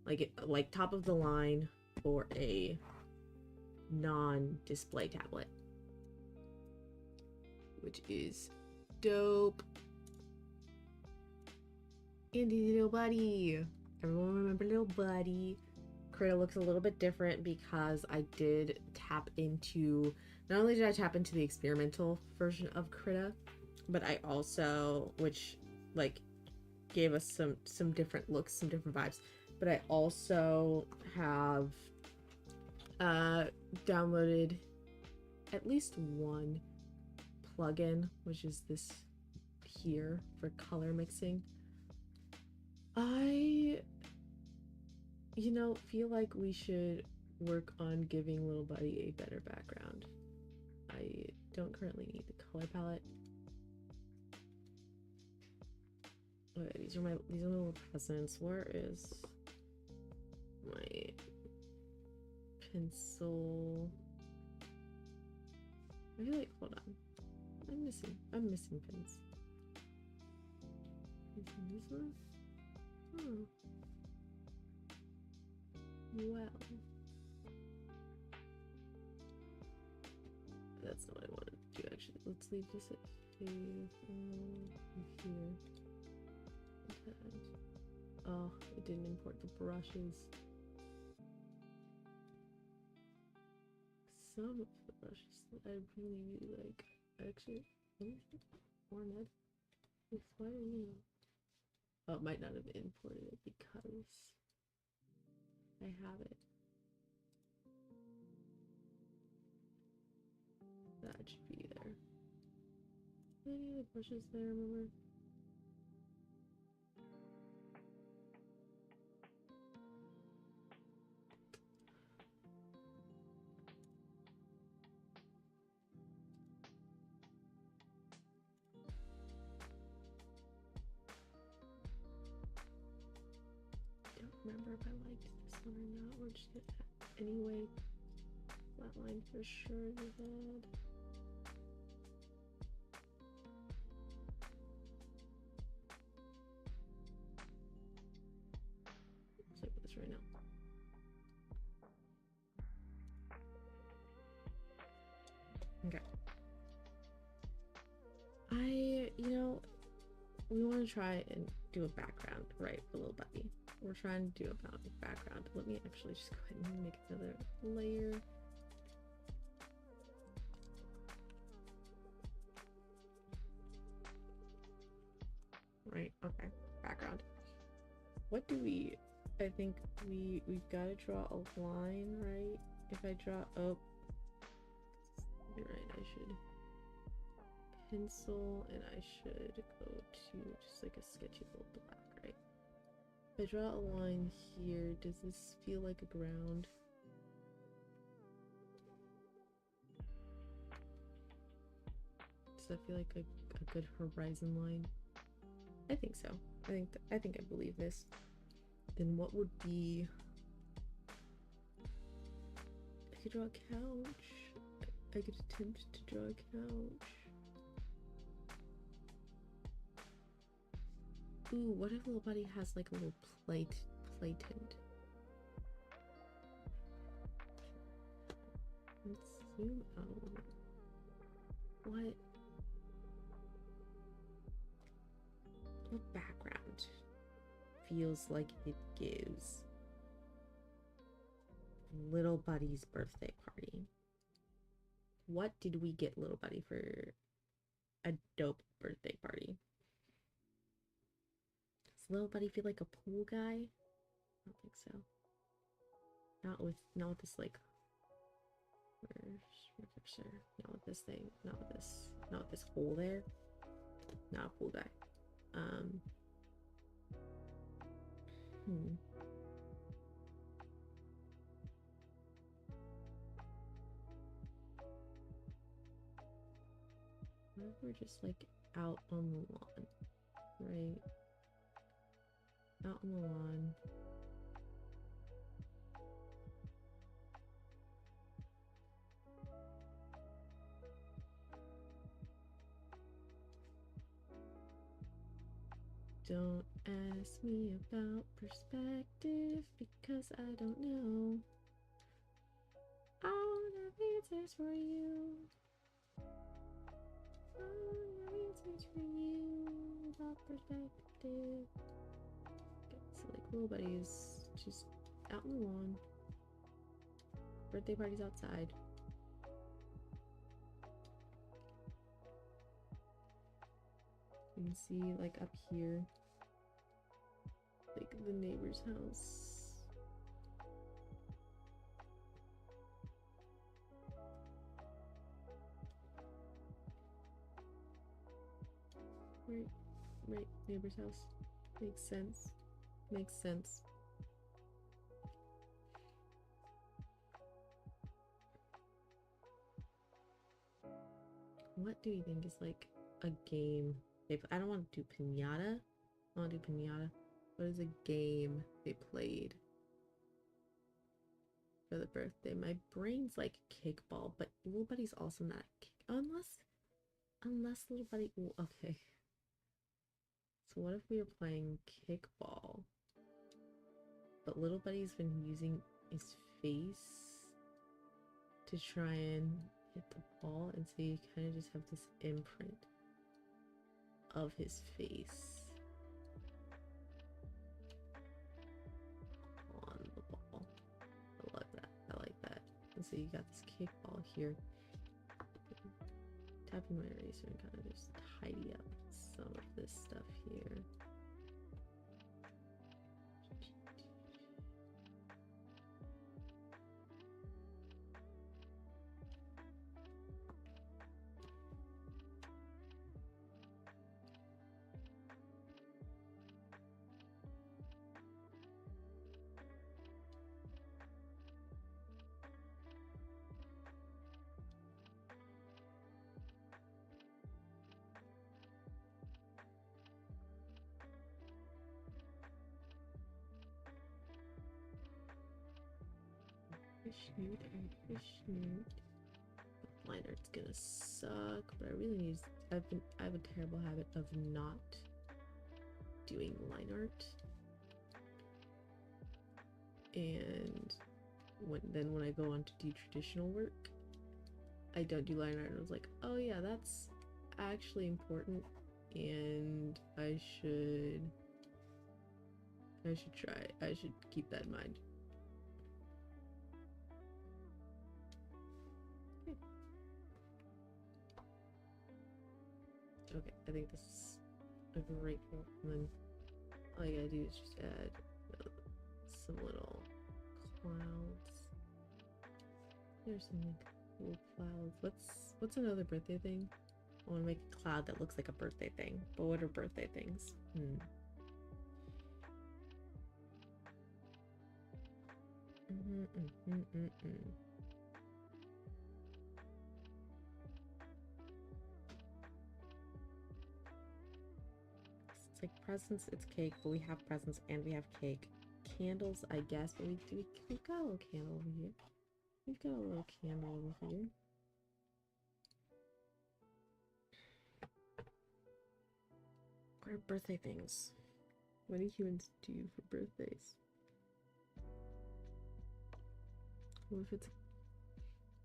S1: like top of the line for a non-display tablet, which is dope. Andy, Little Buddy. Everyone remember Little Buddy. Critter looks a little bit different because I did tap into, not only did I tap into the experimental version of Critter, but I also, which like gave us some different looks, some different vibes, but I also have downloaded at least one plugin, which is this here for color mixing. I, you know, feel like we should work on giving Little Buddy a better background. I don't currently need the color palette. Okay, these are my little presents. Where is my pencil? I feel like, hold on. I'm missing pins. This one? Oh. Well. That's not what I wanted to do, actually. Let's leave this at here. Oh, it didn't import the brushes. Some of the brushes that I really, really like. Actually, Ornette. Why do you know? Oh, it might not have imported it because I have it. That should be there. Any other brushes there, remember? Remember if I liked this one or not. We're just gonna anyway. Flatline for sure is bad. Let's look at this right now. Okay. You know, we want to try and do a background, right, for Little Buddy. We're trying to do a background. Let me actually just go ahead and make another layer. Right, okay, background. What do we, I think we've got to draw a line, right? If I draw, oh, you're right, I should pencil and I should go to just like a sketchy little black, right? If I draw a line here, does this feel like a ground? Does that feel like a good horizon line? I think so. I think I believe this. Then what would be? I could draw a couch. I could attempt to draw a couch. Ooh, what if Little Buddy has like a little plate tint? Let's zoom out a little bit. What background feels like it gives Little Buddy's birthday party? What did we get Little Buddy for a dope birthday party? Does Little Buddy feel like a pool guy? I don't think so. Not with this like not with this thing, not with this hole there. Not a pool guy. What if we're just like out on the lawn, right? Out on the lawn. Don't ask me about perspective because I don't know. I don't have answers for you. I don't have answers for you about perspective. Okay, so like Little Buddy's just out on the lawn. Birthday party's outside. You can see like up here, like the neighbor's house. Right, neighbor's house. Makes sense. Makes sense. What do you think is like a game? I don't want to do pinata. I want to do pinata. What is a game they played for the birthday? My brain's like kickball, but little buddy's also not kick. Unless little buddy. Ooh, okay. So what if we were playing kickball, but little buddy's been using his face to try and hit the ball, and so you kind of just have this imprint of his face on the ball. I love that. I like that. And so you got this kickball here. Tapping my eraser and kind of just tidy up some of this stuff here. Fishnoot. Line art's gonna suck, but I really need. I have a terrible habit of not doing line art, and when I go on to do traditional work, I don't do line art. I was like, oh yeah, that's actually important, and I should try. I should keep that in mind. Okay, I think this is a great one. And then all you gotta do is just add some little clouds. There's some like cool clouds. What's another birthday thing? I want to make a cloud that looks like a birthday thing. But what are birthday things? It's like presents, it's cake, but we have presents and we have cake. Candles, I guess, but we've got a little candle over here. We've got a little candle over here. What are birthday things? What do humans do for birthdays? What if it's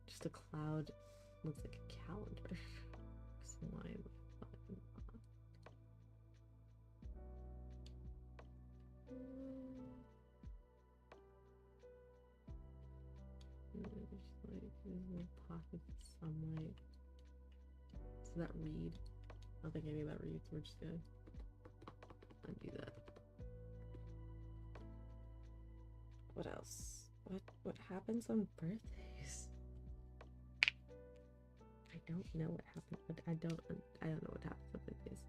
S1: just a cloud? Looks like a calendar. Slime. There's like little pockets of sunlight. So that read. I don't think any of that reads. We're just gonna undo that. What else? What happens on birthdays? I don't know what happens. I don't know what happens on birthdays.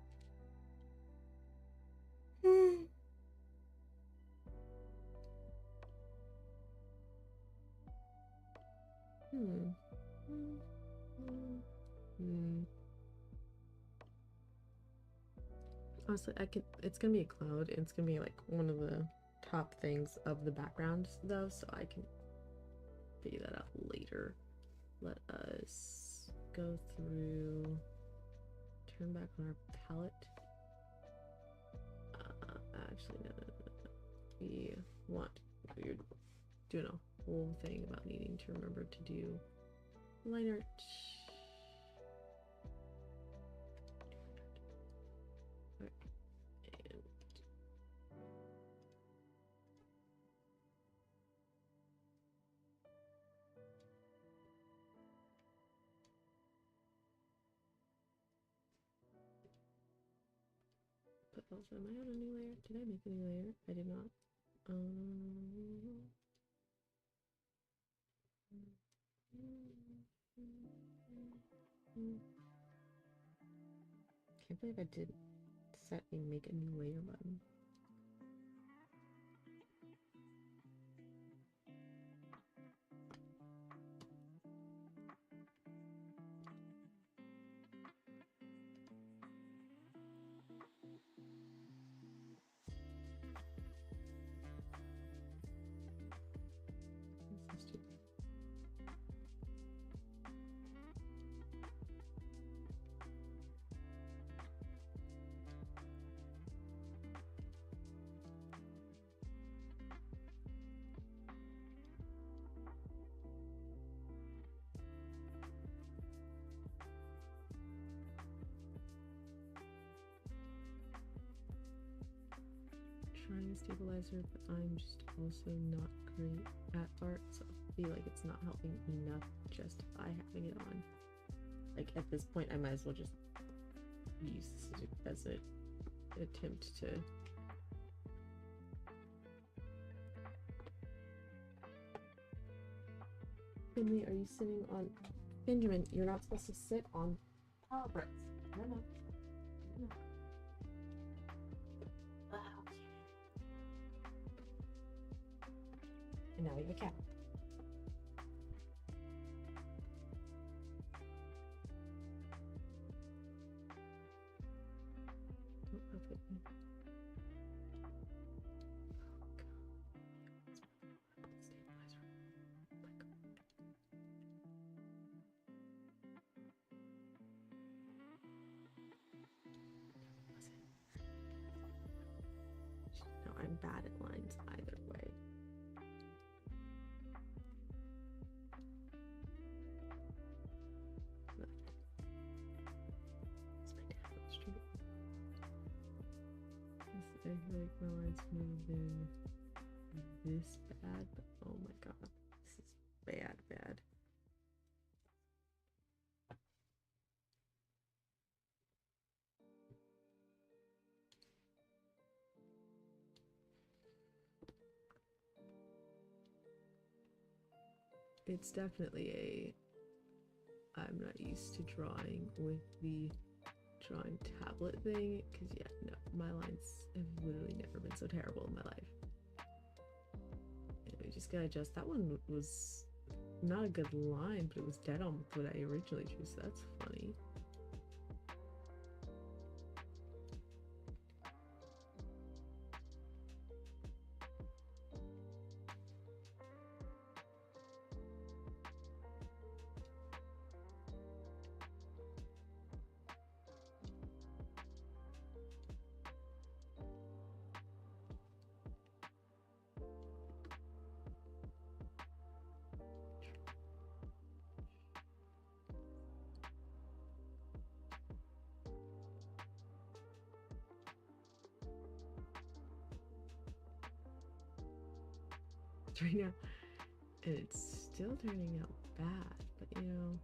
S1: Honestly, it's gonna be a cloud, and it's gonna be like one of the top things of the background though, so I can figure that out later. Let us go through, turn back on our palette. Actually, no. We're doing a whole thing about needing to remember to do line art. But also, am I on a new layer? Did I make a new layer? I did not. Can't believe I did setting, make a new layer button. Trying to stabilizer, but I'm just also not great at art, so I feel like it's not helping enough just by having it on. Like at this point, I might as well just use this as an attempt to Finley, are you sitting on Benjamin? You're not supposed to sit on power bricks. No, no. No. Okay. And now we have a cat. Don't pop it in. Oh god. Stabilizer. No, I'm bad at lines either way. I feel like my lines might have been this bad, but oh my god, this is bad, bad. It's definitely I'm not used to drawing with the drawing tablet thing, because yeah, no, my lines have literally never been so terrible in my life. And we just gotta adjust. That one was not a good line, but it was dead on with what I originally drew, so that's funny. Right now, and it's still turning out bad, but you know,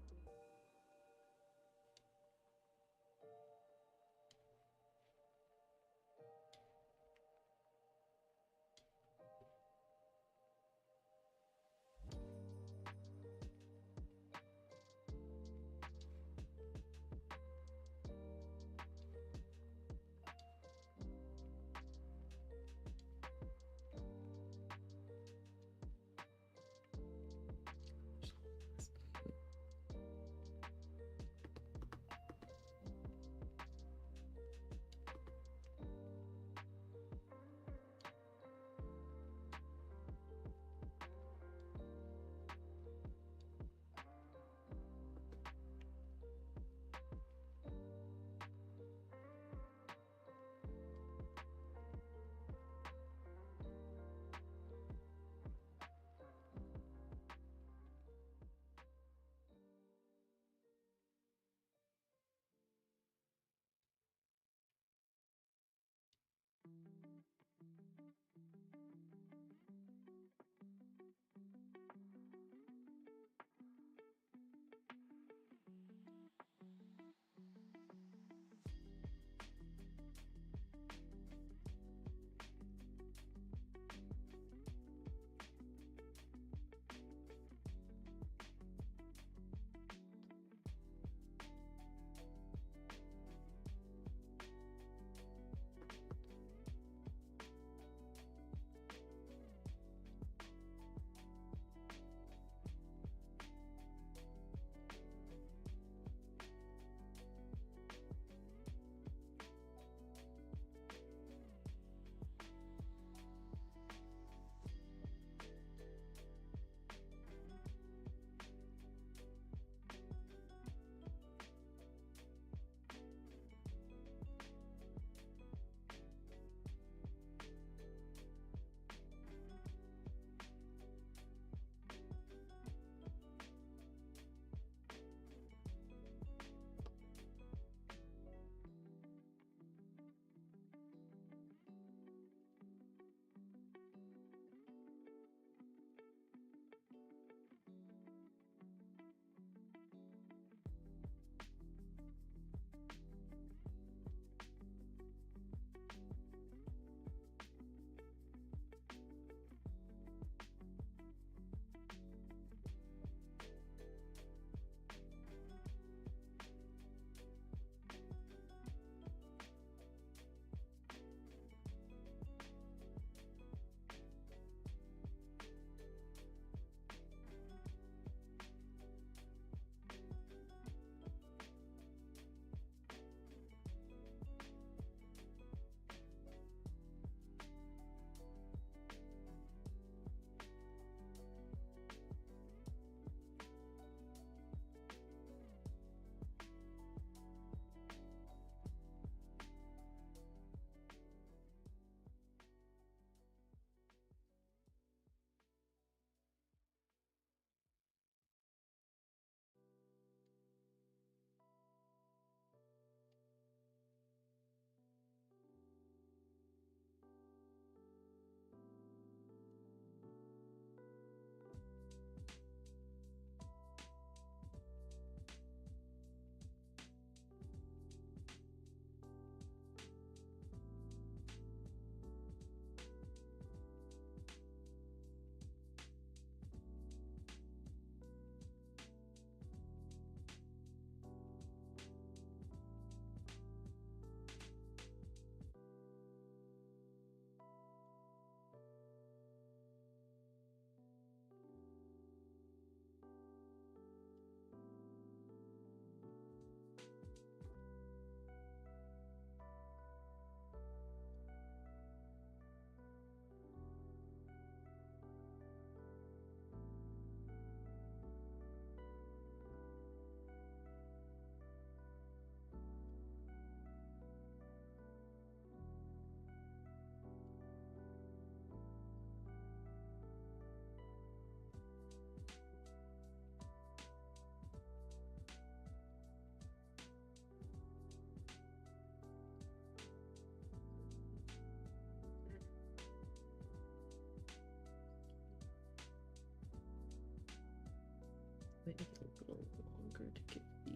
S1: Might make it a little longer to get the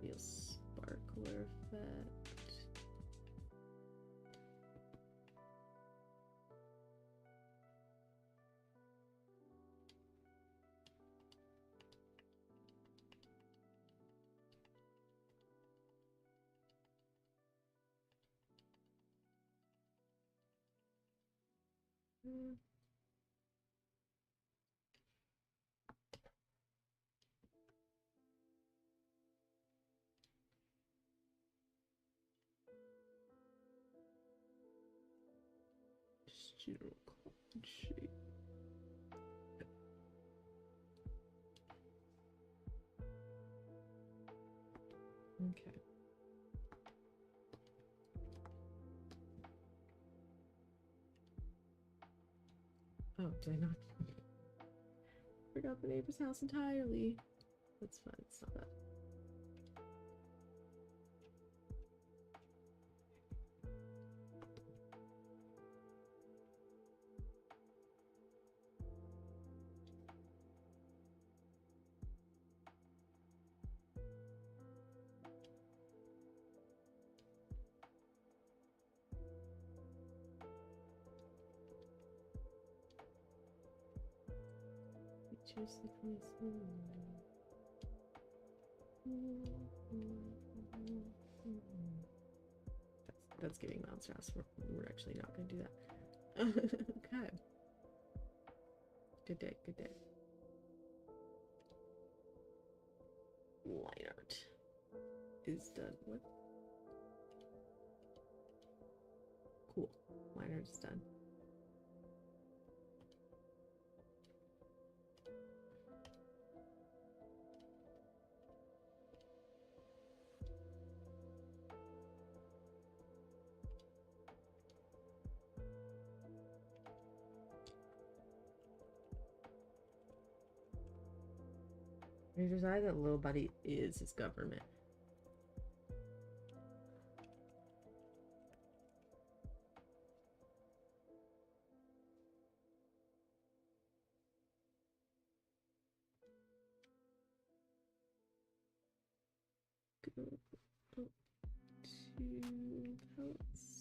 S1: real sparkler effect. Just general color shape. Okay. Oh, did I not? Forgot the neighbor's house entirely. That's fine, it's not bad. Just like this. That's giving monster house. We're actually not going to do that. Okay. Good day, good day. Line art is done. What? Cool. Line art is done. We decided that Little Buddy is his government. Go up to pellets.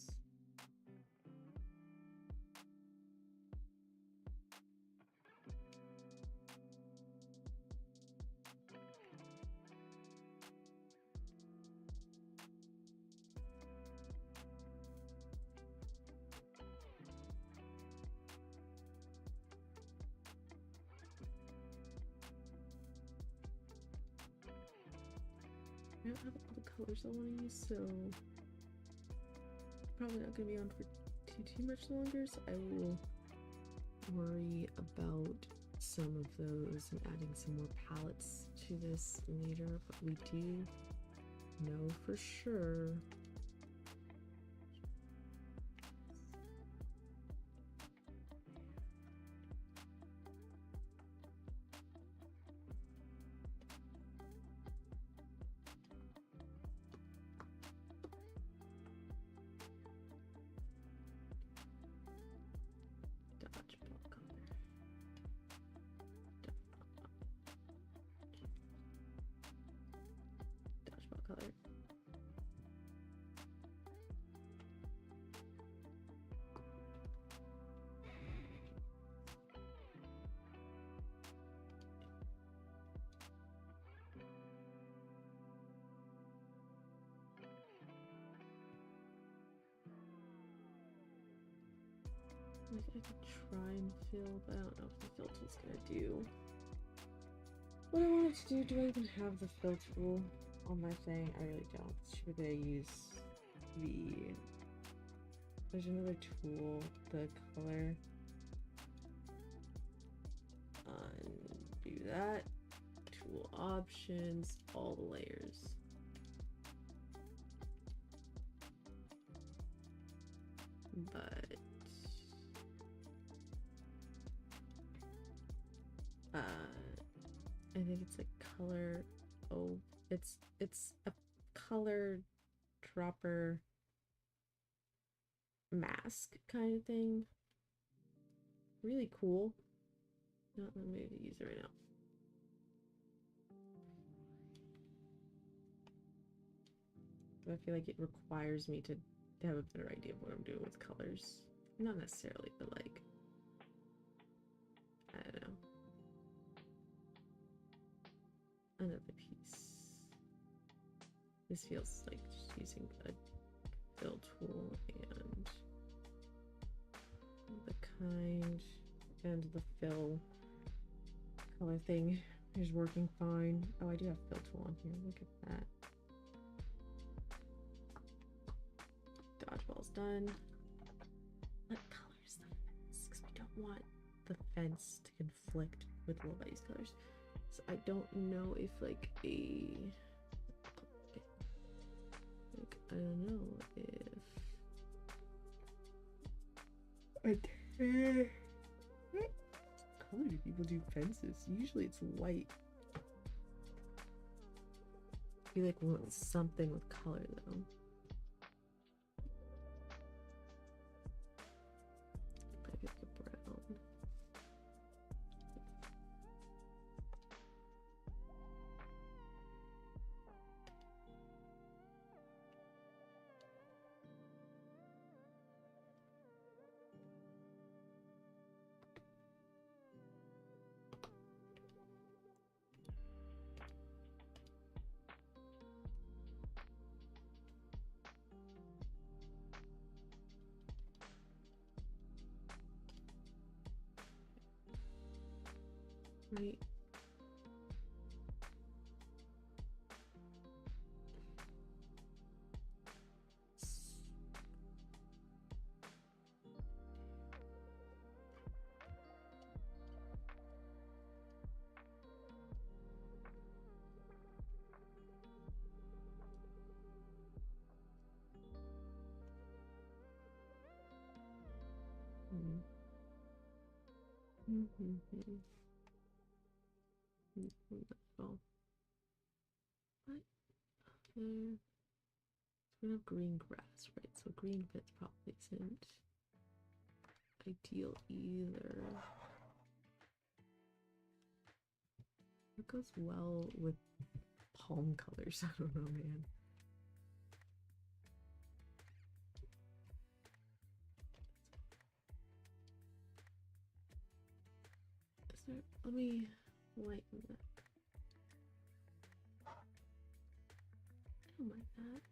S1: I don't have all the colors I want to use, so probably not going to be on for too much longer, so I will worry about some of those and adding some more palettes to this later, but we do know for sure color. Like I could try and fill, but I don't know if the fill tool's gonna do what I want it to do. Do I even have the fill tool on my thing? I really don't. Should I use the... There's another tool, the color. Undo that. Tool options, all the layers. But I think it's a color. Oh, it's a color dropper mask kind of thing. Really cool. Not in the mood to use it right now. I feel like it requires me to have a better idea of what I'm doing with colors. Not necessarily, but like, I don't know. Another piece. This feels like just using a fill tool and the kind and the fill color thing is working fine. Oh, I do have fill tool on here. Look at that. Dodgeball's done. What color is the fence? Because we don't want the fence to conflict with Low-Buddy's colors. So I don't know if like I don't know if what color do people do fences? Usually it's white. I feel like we want something with color though. Maybe like a brown. Right. Oh. What? Okay. We have green grass, right? So green fits probably isn't ideal either. It goes well with palm colors. I don't know, man. Is there, let me lighten that. I don't mind that.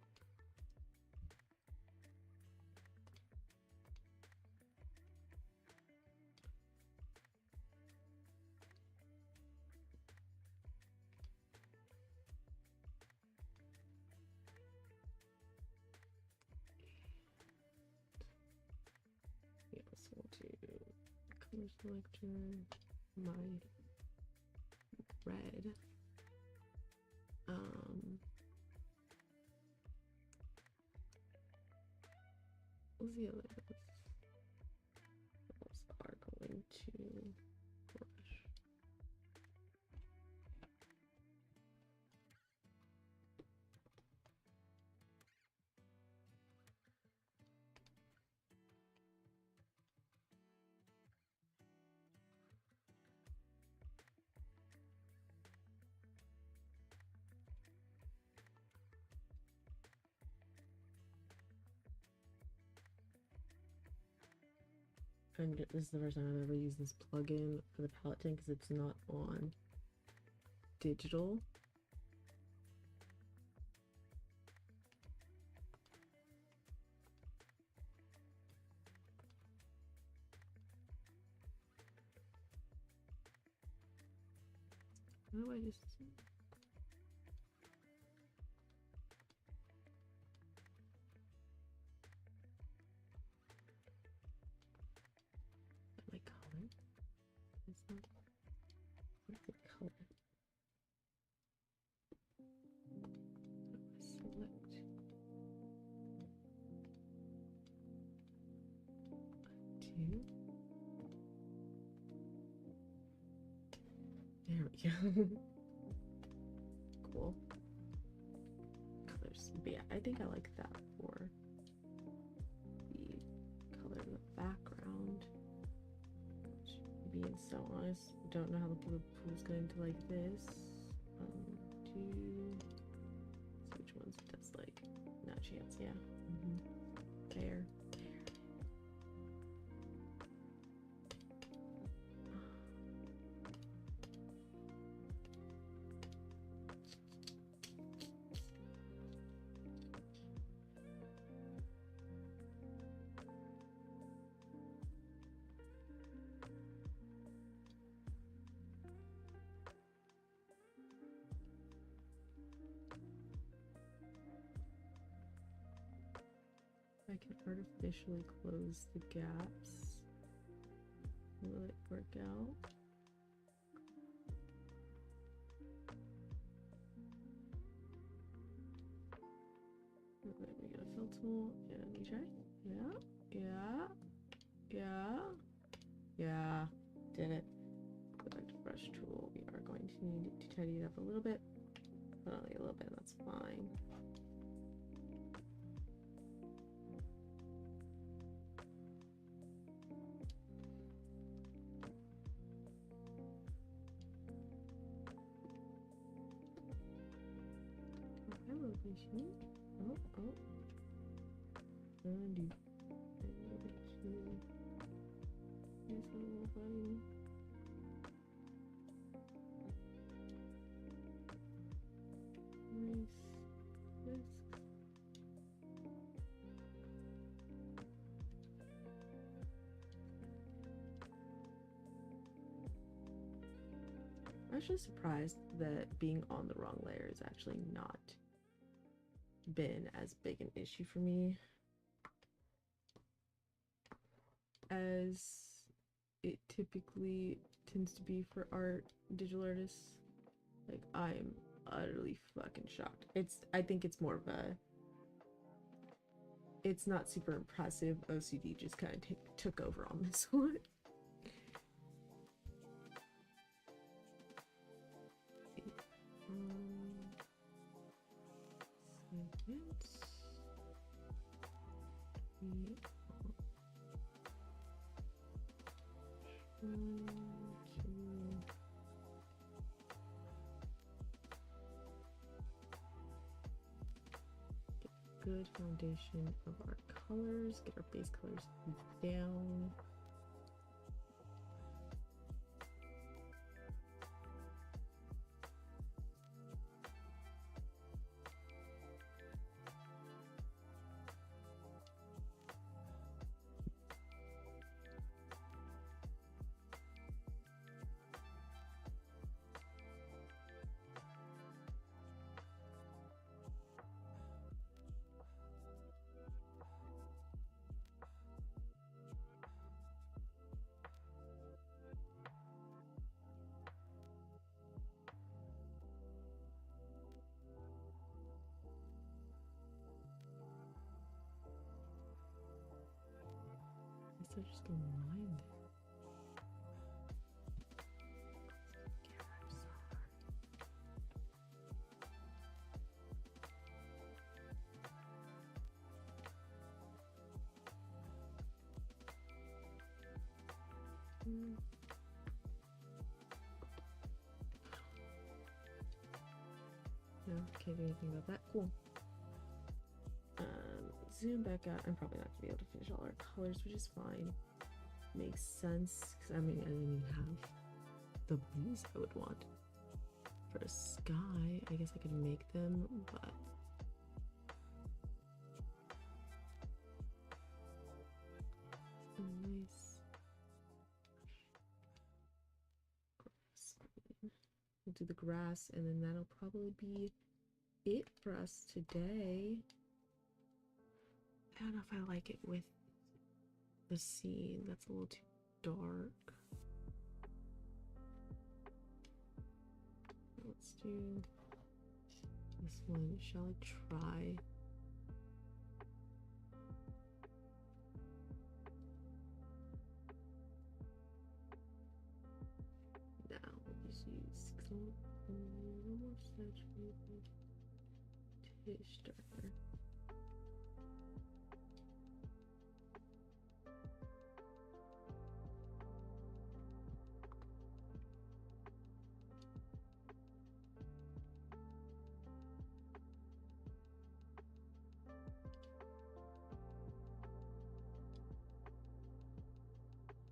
S1: Yeah, so we'll do color selector, my red. What's the other ones? Those are going to brush. And this is the first time I've ever used this plugin for the palette tint because it's not on digital. How do I just... my color? It's not... What's the color? Select. Two. There we go. Cool. Colors. But yeah, I think I like that for the color of the background. Being so honest, don't know how the pool's going to like this. See which one's ones it does like no chance. Yeah. Fair. I can artificially close the gaps. Will it work out? Let me get a fill tool and we try. Yeah. Did it. Go back to brush tool. We are going to need to tidy it up a little bit, but only a little bit. That's fine. Oh. Undo. Here's a little buddy. Erase this. I'm actually surprised that being on the wrong layer is actually not been as big an issue for me as it typically tends to be for digital artists. Like, I'm utterly fucking shocked. I think it's more of a, it's not super impressive. OCD just kind of took over on this one. Good foundation of our colors, get our base colors down. They're just gonna line there. No, can't do anything about that. Cool. Zoom back out. I'm probably not gonna be able to finish all our colors, which is fine. Makes sense, because I mean, I didn't even have the blues I would want. For a sky, I guess I could make them, but nice. Grass. We'll do the grass, and then that'll probably be it for us today. I don't know if I like it with the scene. That's a little too dark. Let's do this one. Shall I try? Now let's use a little more saturated tish darker.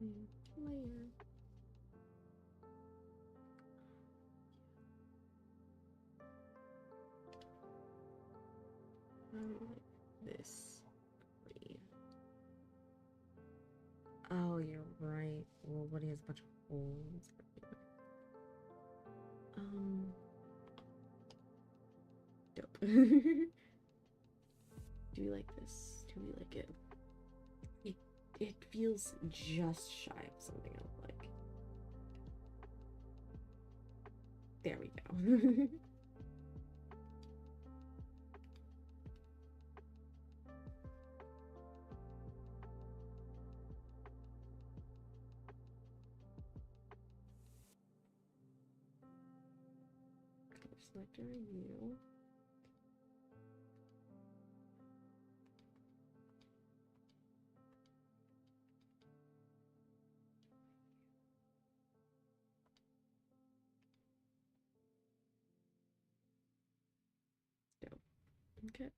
S1: layer. Like this green. Oh, you're right. Well, what has a bunch of holes. Dope. Do we like this? Do we like it? It feels just shy of something I would like. There we go. Selector you. Dope. Okay.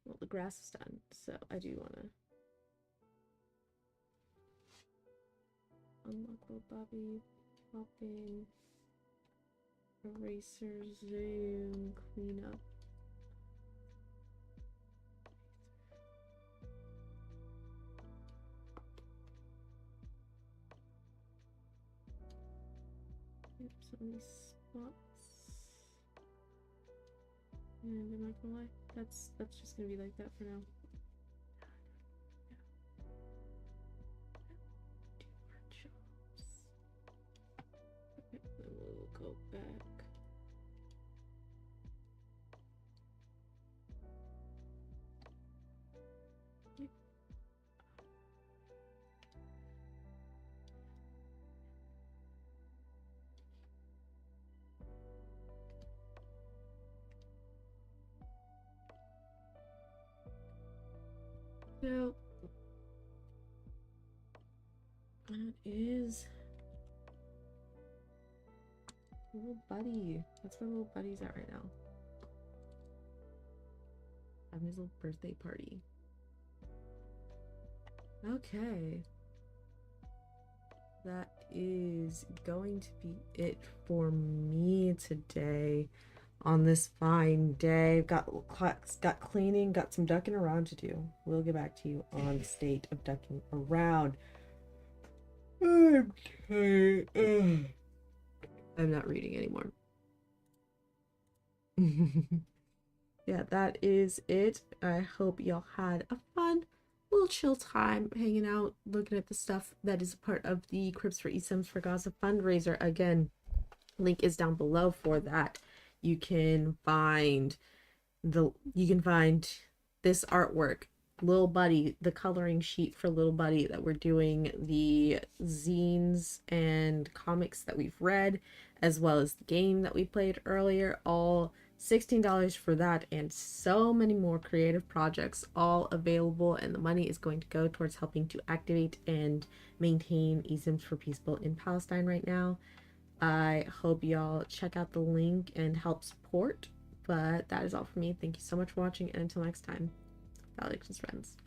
S1: Well, the grass is done, so I do want to unlock little Bobby, pop in, eraser, zoom, clean up. Yep, some of these spots. And am I gonna lie? That's just gonna be like that for now. Do our jobs. Okay, then we'll go back. Yep. So that is little buddy. That's where little buddy's at right now. Having his little birthday party. Okay. That is going to be it for me today on this fine day. Got cleaning, got some ducking around to do. We'll get back to you on the state of ducking around. I'm tired. I'm not reading anymore. Yeah, that is it. I hope y'all had a fun little chill time hanging out, looking at the stuff that is a part of the Crips for eSims for Gaza fundraiser. Again, link is down below for that. You can find this artwork, Little Buddy, the coloring sheet for Little Buddy that we're doing, the zines and comics that we've read, as well as the game that we played earlier, all $16 for that, and so many more creative projects all available, and the money is going to go towards helping to activate and maintain eSims for people in Palestine right now. I hope y'all check out the link and help support, but that is all for me. Thank you so much for watching, and until next time, Valedictions friends.